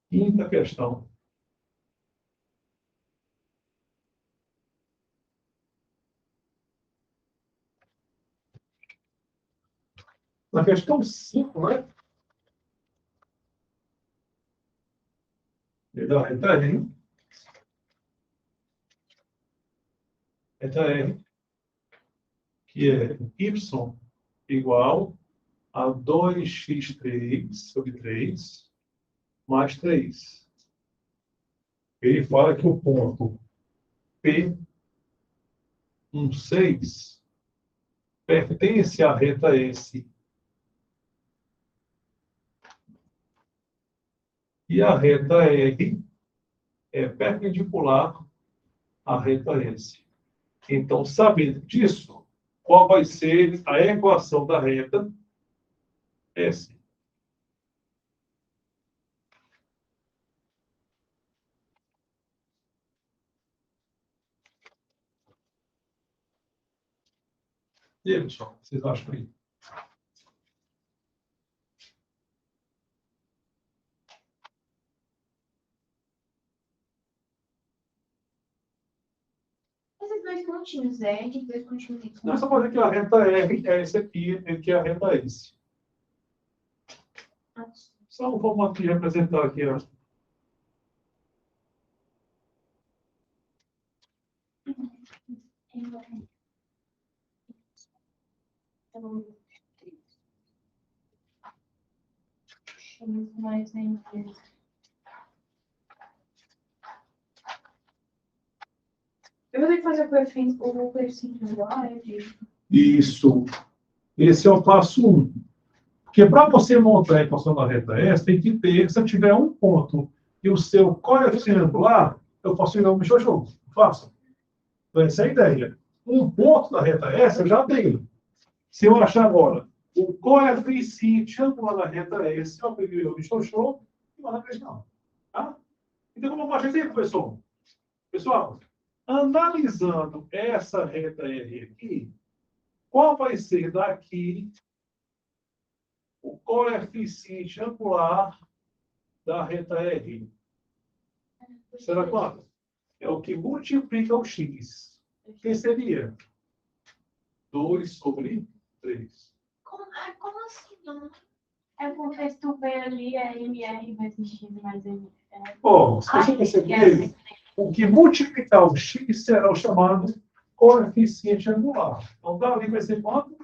Quinta questão. Na questão 5, né? Ele dá a reta R. Reta R. Que é Y igual a 2x3 sobre 3 mais 3. Ele fala que o ponto P, 6, pertence à reta S. E a reta R é perpendicular à reta S. Então, sabendo disso, qual vai ser a equação da reta S? E aí, pessoal, vocês acham aí? Essa esses dois pontinhos R, dois pontinhos Y. Nós só fazer que a reta R é esse aqui, que é a reta S. Só vamos aqui representar aqui, ó. Mais em Eu vou ter que fazer o coeficiente lá, Isso. Esse é o passo 1. Porque para você montar a equação da reta S, tem que ter, se eu tiver um ponto e o seu coeficiente lá, eu posso virar um bicho-jogo. Faça. Então, essa é a ideia. Um ponto da reta S eu já tenho. Se eu achar agora o coeficiente angular da reta S, eu peguei o bicho-jogo e vou na questão. Tá? Então, como eu faço isso, pessoal? Pessoal, analisando essa reta R aqui, qual vai ser daqui o coeficiente angular da reta R? Será quanto? É o que multiplica o x. Que seria? 2 sobre 3. Como assim? Não? É porque se tu vê ali, é MR vezes X mais M. Bom, se você perceber, o que multiplicar o x será o chamado coeficiente angular. Então, dali vai ser quanto?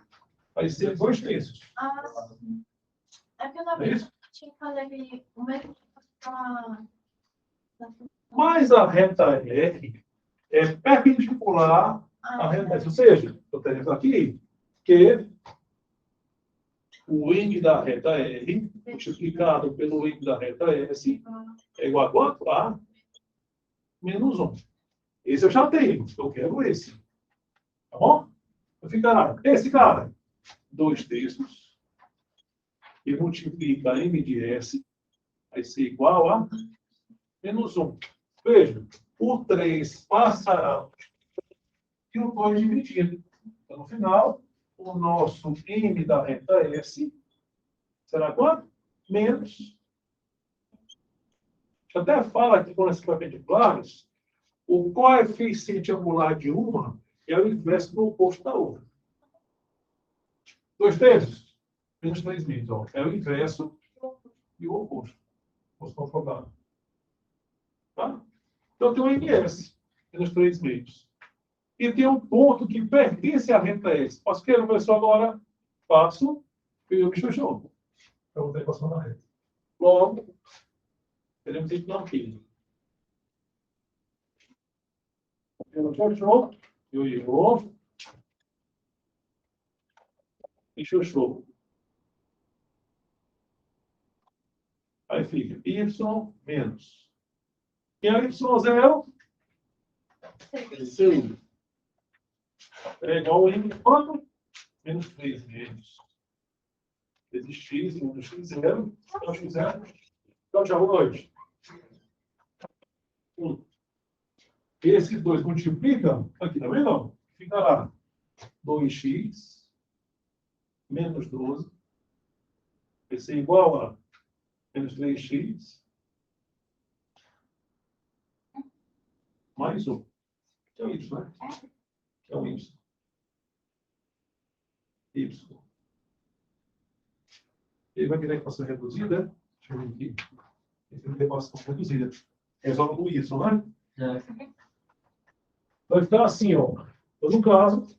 Vai ser 2 terços. Ah, sim. É que eu É tava isso? tinha que fazer aquele, o mesmo pra... Mas a reta R é perpendicular à reta S. Ou seja, eu tenho aqui que o M da reta R multiplicado pelo M da reta S é igual a quanto? A menos 1. Esse eu já tenho. Eu quero esse. Tá bom? Então ficará esse cara, 2 terços, que multiplica M de S, vai ser igual a menos 1. Veja, o 3 passará e o 2 dividido. Então, no final, o nosso M da reta S será quanto? Menos. Eu até falo aqui com esses perpendiculares, o coeficiente angular de uma é o inverso do oposto da outra. 2 terços, menos 3 mil. Ó, é o inverso e o oposto. Vou comprovar. Tá? Então, tem o MS, menos 3 meios. E tem um ponto que pertence à reta S. Posso querer, professor, agora faço e eu me chuchu. Eu vou ter equação da reta. Logo, teremos isso não aqui. Eu chuchu, eu e chuchu. Aí fica Y menos. E a Y0? 6. É igual a M de quanto? Menos 3 vezes. Vezes x, menos x0. Então, x0. Então, já vou hoje. 1. Esses dois multiplicam. Aqui, tá vendo? Ficará 2x menos 12. Vai ser igual a menos 3x mais 1. Que é o y, né? Que é o y. Y. Ele vai virar equação reduzida. Deixa eu ver aqui. Ele vai virar equação reduzida. Resolve o y, né? É. Vai ficar assim, ó. Então, no caso,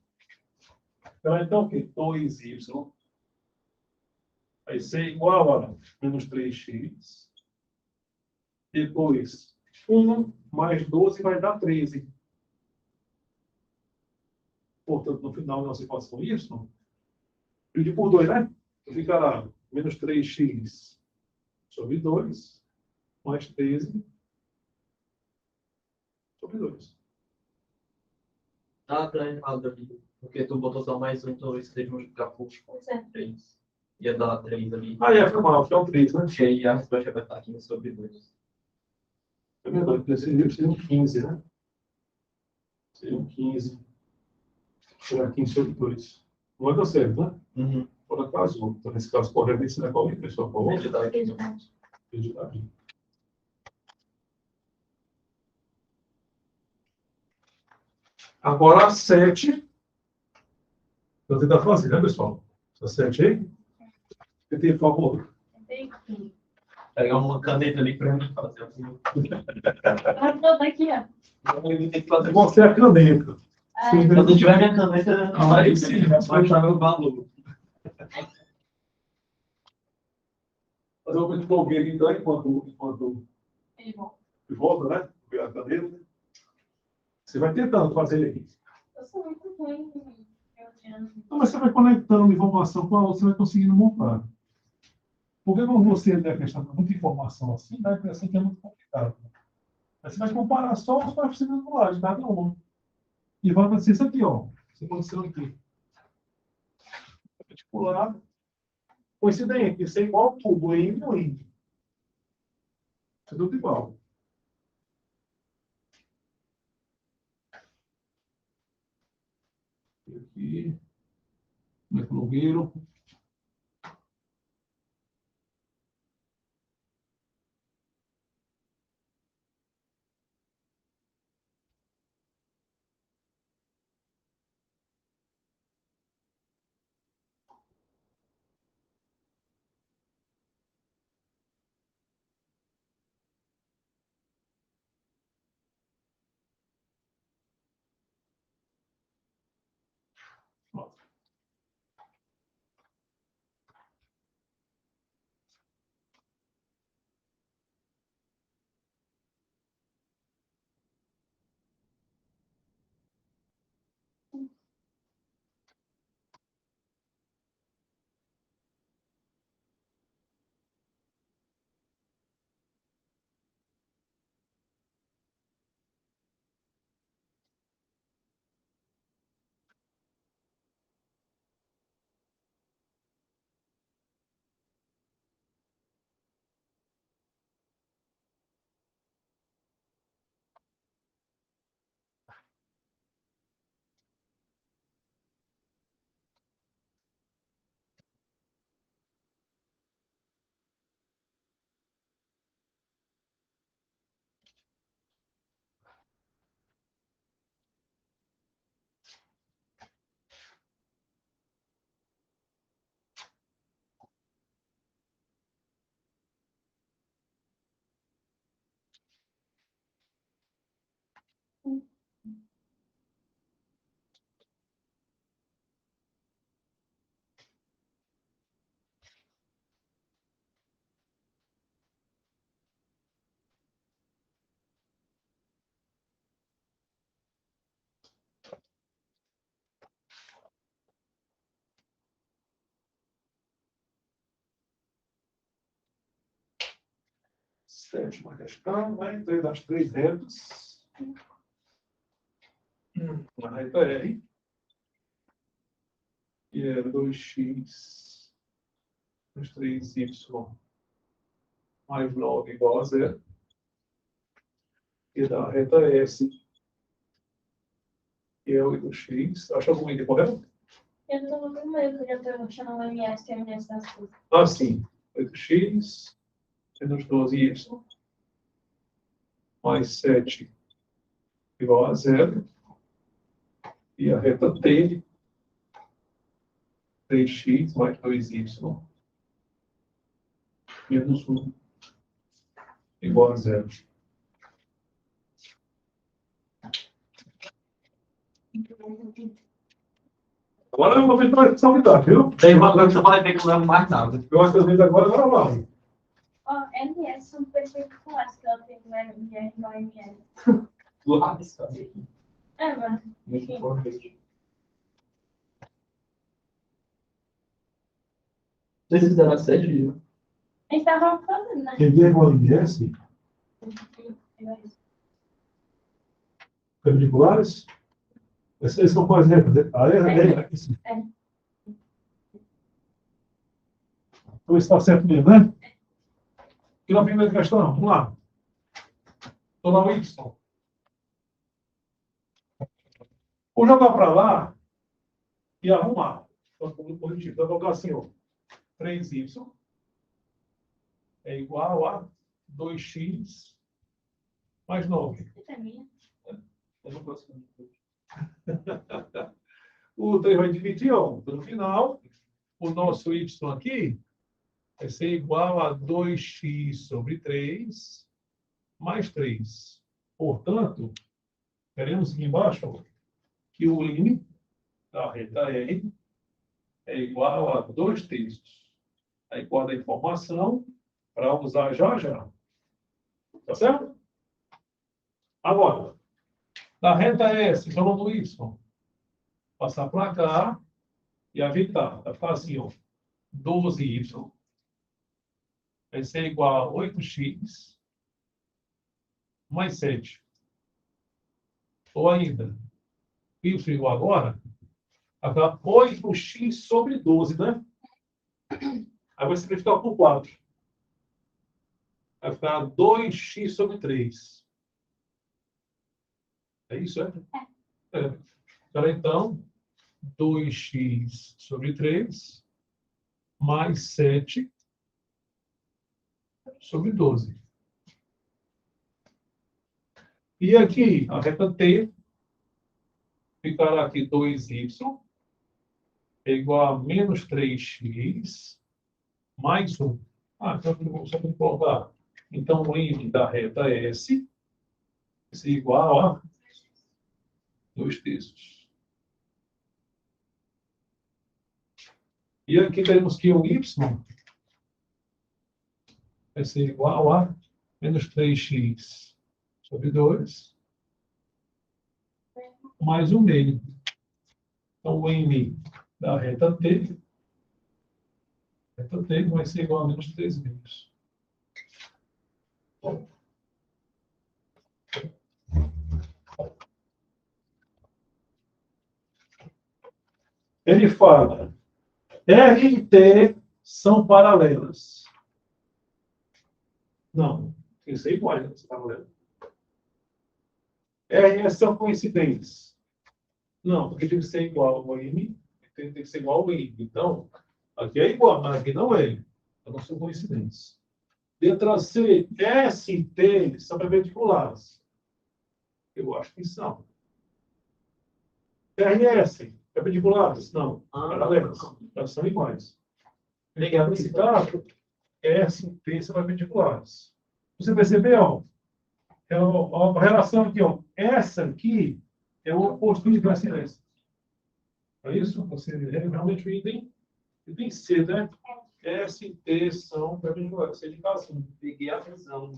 então o quê? 2y vai ser igual a menos 3x. Depois, 1 mais 12 vai dar 13. Portanto, no final da nossa equação y, dividir por 2, né? Então, ficará menos 3x sobre 2, mais 13 sobre 2. Ah, tá errado ali. Porque tu botou só mais um, então isso teve que multiplicar por 3. Ia dar 3 ali. Ah, é, foi mal, que é o 3, né? E aí a resposta vai estar 15 sobre 2. É verdade, porque seria um 15, né? Seria um 15. Será 15 sobre 2. Não vai dar certo, né? Uhum. Por acaso, então, nesse caso, correto, será qual é, pessoal? Por favor? Verdade. Verdade. Agora a 7. Vou tentar fazer, né, pessoal? Essa 7 aí. Tentei, por favor. Pegar uma caneta ali pra mim fazer assim. Tá toda aqui, ó. Eu tenho que fazer Você é a caneta. Sim, Quando eu tiver minha caneta, Aí sim, vai achar meu valor. Fazer uma coisa de blogueiro, então, enquanto Ele volta. volta, né? Pegar a caneta. Você vai tentando fazer aí. Eu sou muito ruim. Não, mas você vai conectando informação com a outra, você vai conseguindo montar. Porque quando você tem a questão de muita informação assim, dá a impressão que é muito complicado. Mas você vai comparar só os coeficientes do lado de cada um. E vai acontecer isso aqui, ó. Isso aconteceu aqui. Articular. Coincidente, isso é igual ao tubo, em ou em. Isso é tudo igual. Aqui. Blogueiro. Sétima questão, né? Então, das 3 retas. A reta R, que é 2x mais 3y mais 9 igual a 0. E da reta S, que é 8x. Acha algum item correto? Eu tô com medo, que eu já tô chamando o MS, que é MS das coisas. Ah, sim. 8x menos 12y mais 7 igual a 0. E a reta T, 3x mais 2y menos 1 igual a 0. Agora eu vou ver para essa unidade, viu? Tem uma coisa que você vai ver que eu não levo mais nada. Eu acho que eu vejo agora vai. Ó, MS são perfeitos com as que ela tem que vai MR igual a ML. Do lado desse cara aqui. É, mano. Muito importante. Vocês fizeram a 7, viu? A gente tava falando, né? Quem vê igual a MS, perpendiculares, esses são quais retas? A R aqui sim. É. Então está certo mesmo, né? E na primeira questão, vamos lá. Estou na Y. Vou jogar para lá e arrumar. Então, positivo. Então, vou colocar assim, ó. 3y é igual a 2x mais 9. Essa é minha. Eu não gosto muito. O 3 vai dividir, ó. Então, no final, o nosso y aqui vai ser igual a 2x sobre 3 mais 3. Portanto, teremos aqui embaixo ó, que o limite da reta R é igual a 2/3. Aí guarda a informação para usar já já. Tá certo? Agora, da reta S, falando do Y, passar para cá e ajeitar. Vai ficar assim, ó. 12y vai ser igual a 8x mais 7. Ou ainda, y igual agora, vai ficar 8x sobre 12, né? Aí vai simplificar por 4. Vai ficar 2x sobre 3. É isso, é? Então, 2x sobre 3 mais 7 sobre 12. E aqui, a reta T ficará aqui 2y é igual a menos 3x mais 1. Então, só para colocar. Então, o limite da reta S é igual a 2/3. E aqui temos que o y vai ser igual a menos 3x sobre 2 mais 1 meio. Então, o m da reta T vai ser igual a menos 3 meios. Ele fala, R e T são paralelas. Não, tem que ser iguais, né? Paralelas. R e S são coincidentes. Não, porque tem que ser igual ao M, tem que ser igual ao M. Então, aqui é igual, mas aqui não é. Então, não são coincidentes. Letra C, S e T são perpendiculares. Eu acho que são. R e S, perpendiculares? Não. Paralelas. Elas são iguais. Nesse caso, S e T são perpendiculares. Você percebeu? A relação aqui, ó. Essa aqui é o oposto de classe S. É isso? Você realmente o item C, né? S e T são perpendiculares. Você de casa, Peguei a visão.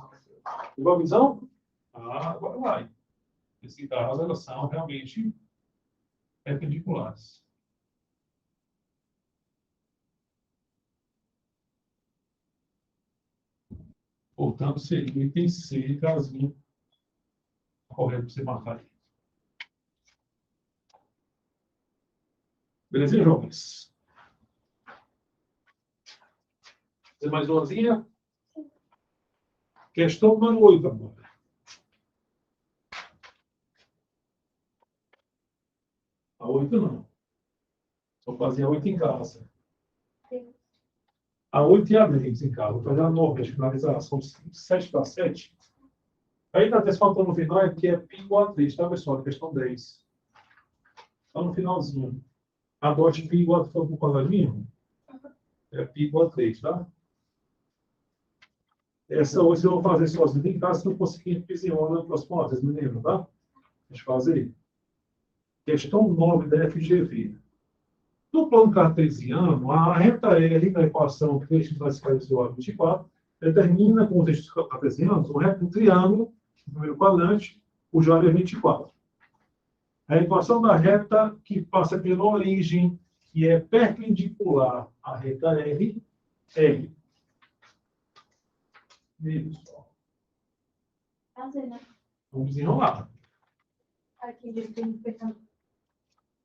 pegou a visão? Agora vai. Nesse caso, elas são realmente perpendiculares. Portanto, seria o item C, casinho correto para você marcar aí. Beleza, jovens? Fazer mais umazinha? Questão número 8 agora. A 8 não. Só fazer a 8 em casa. A 8 e a 10 em casa. Vou fazer a 9 de finalização. 7 para 7. Aí na terça faltou no final é que é π igual a 3, tá, pessoal? Questão 10. Está no finalzinho. Adote π igual a 3 para o quadradinho. É π igual a 3, tá? Essa hoje eu vou fazer sozinho em casa, se eu conseguir repetir na próxima vez, me lembra, tá? Deixa eu fazer. Questão 9 da FGV. No plano cartesiano, a reta R na equação que nós escrevemos 24 determina com os eixos cartesianos um reto triângulo no primeiro quadrante, cuja área é 24. A equação da reta que passa pela origem, que é perpendicular à reta R, é vamos desenrolar.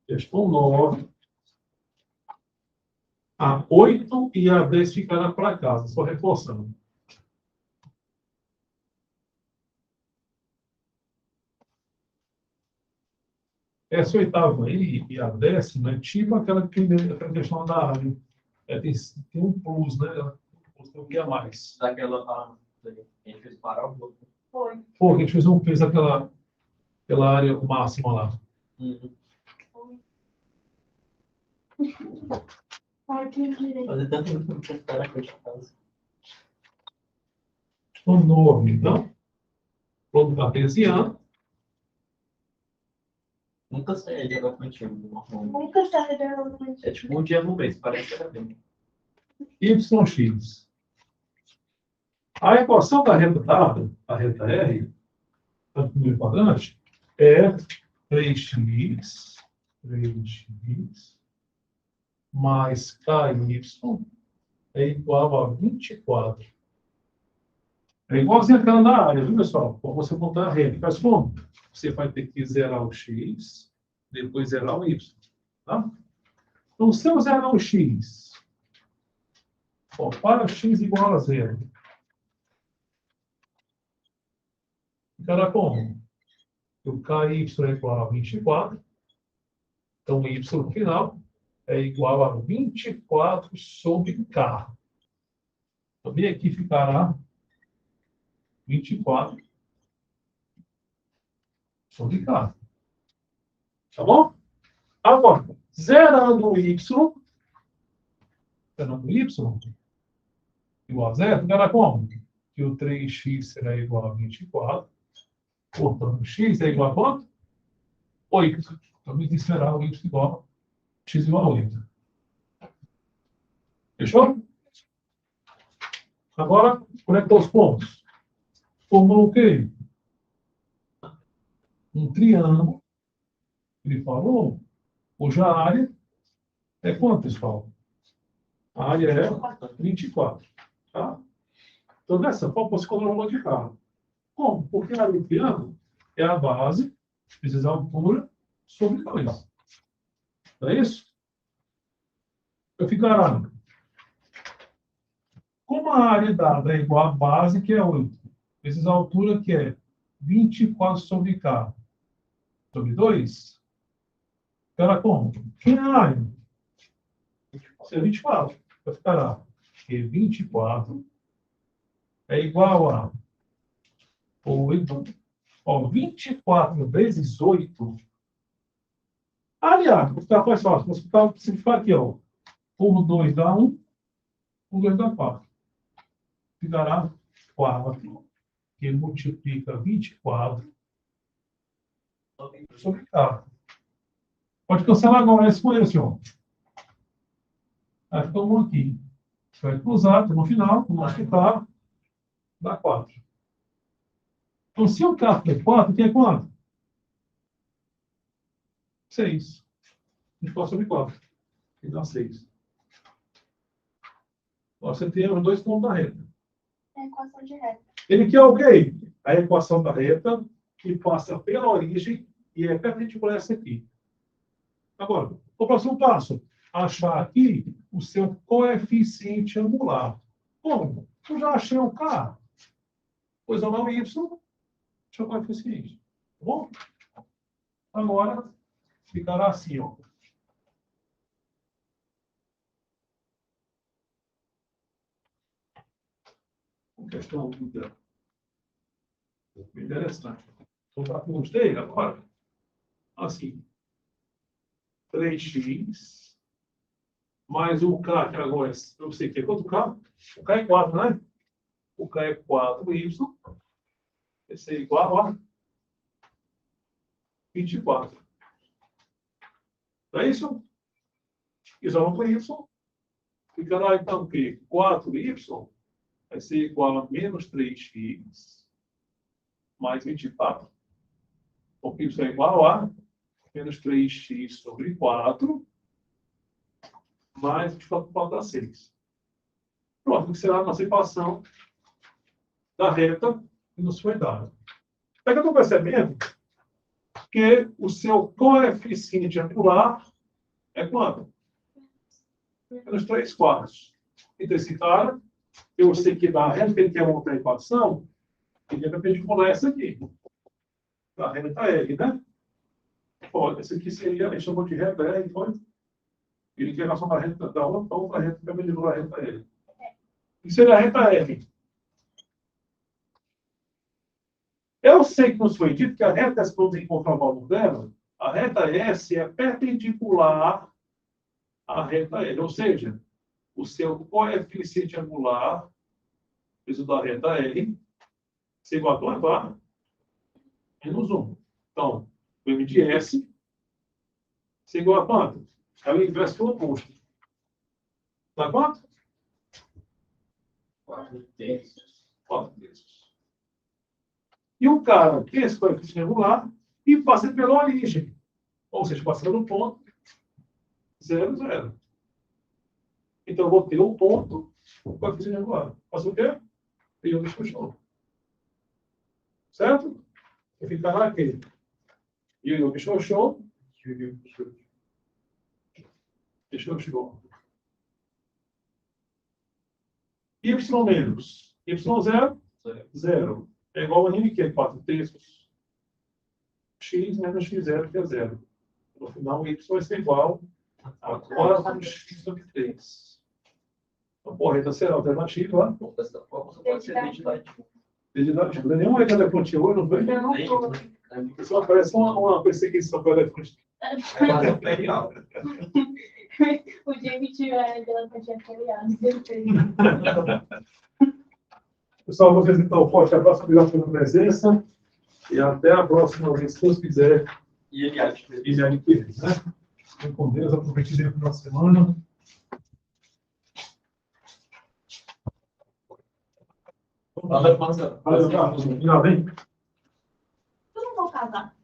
Questão 9. A 8 e a 10 ficará para casa, só reforçando. Essa oitava aí e a 10ª é tipo aquela questão da área. Tem um plus, né? Tem um que a mais. Daquela a gente fez parar o bloco. Foi. Pô, a gente fez aquela área máxima lá. Fazer tanto tempo que eu não tinha ficado aqui de casa. O nome, então. Todo cartesiano. Nunca saí de jogar contigo. Nunca sabe da onde. É tipo um dia no mês, parece que era bem. YX. A equação da reta dada, a reta R, tanto no quadrante, é 3x mais KY é igual a 24. É igualzinho aquela na área, viu, pessoal? Quando você montar a reta, faz como? Você vai ter que zerar o x, depois zerar o y. Tá? Então, se eu zerar o x, ó, para x igual a zero, ficará como? O KY é igual a 24. Então, o y no final é igual a 24 sobre K. Também aqui ficará 24 sobre K. Tá bom? Agora, zerando o y igual a zero, ficará como? Que o 3x será igual a 24. Portanto, x é igual a quanto? 8. Então, tem que esperar o y igual a x igual a 8. Fechou? Agora, conectar os pontos. Formou o quê? Um triângulo. Ele falou, hoje a área é quanto, pessoal? A área é 24. Tá? Então, dessa forma, você coloca o de carro. Como? Porque a área do triângulo é a base vezes a altura sobre 2. Não é isso? Eu ficará. Como a área dada é igual à base, que é 8, vezes a altura, que é 24 sobre K, sobre 2, ficará como? Que é a área? Isso é 24. Então, ficará que 24 é igual a 8. Ó, 24 vezes 8. Aliás, vou ficar mais fácil. Vou simplificar aqui, ó. Por 2 dá 1, por 2 dá 4. Ficará 4, que multiplica 24 sobre 4. Pode cancelar agora esse com esse, ó. Aí fica 1 aqui. Vai cruzar, no final, multiplicar, dá 4. Então, se o K é 4, aqui é quanto? 6. 24 sobre 4. E dá 6. Você tem os dois pontos da reta. É a equação de reta. Ele quer o quê? A equação da reta, que passa pela origem e é perpendicular a essa aqui. Agora, o próximo passo, achar aqui o seu coeficiente angular. Como? Eu já achei o K. Pois eu não Y, achei o coeficiente. Tá bom? Agora, ficará assim, ó. Uma questão muito interessante. Vou para com vocês agora. Assim. 3x mais o K, que agora eu sei que é quanto K? O K é 4, né? O K é 4y. Esse é igual a 24. Não é isso? Isolando por y. Ficará então o quê? 4y vai ser igual a menos 3x mais 24. Porque isso é igual a menos 3x sobre 4 mais 24 dá 6. Pronto, que será a nossa equação da reta que nos foi dada. É que eu estou percebendo que o seu coeficiente angular é quanto? Menos 3 quartos. Então, esse cara, eu sei que da reta que ele quer montar a equação, ele é perpendicular a essa aqui. Da reta L, né? Olha, esse aqui seria, a gente chamou de reta R, foi? Ele quer relação da reta da outra reta perpendicular à reta L. E seria a reta R. Eu sei que nos foi dito que a reta dessa vamos encontrar o valor dela A reta S é perpendicular à reta L, ou seja, o seu coeficiente angular, peso da reta L, é igual a quanto? A menos 1. Então, o M de S é igual a quanto? É o inverso do oposto. Dá quanto? 4/3. 4/3. E o cara tem esse coeficiente angular e passa pela origem. Ou seja, passa pelo ponto 0, 0. Então, eu vou ter o ponto, o coeficiente angular. Passa o quê? E eu deixo o show. Certo? Eu ficar aqui. E eu deixo o show. Deixa o show. Y menos. Y0, 0. É igual a n que é 4/3. X menos x0, que é 0. No final, y vai ser igual a 4x sobre 3. Então, a reta será alternativa. Dessa forma, só pode ser legislativo. Não é nenhuma reta da fonte hoje, não vejo. Só parece uma perseguição para a elefante. É mais imperial. O dia que tiver aquela quantia feriada. Pessoal, vocês então, um forte abraço, obrigado pela presença. E até a próxima vez, se Deus quiser. E ele acha que E adquirir, né? Fiquem com Deus, aproveite bem a próxima semana. Valeu, Marcelo. Valeu, Carlos. Final, bem? Eu não vou casar.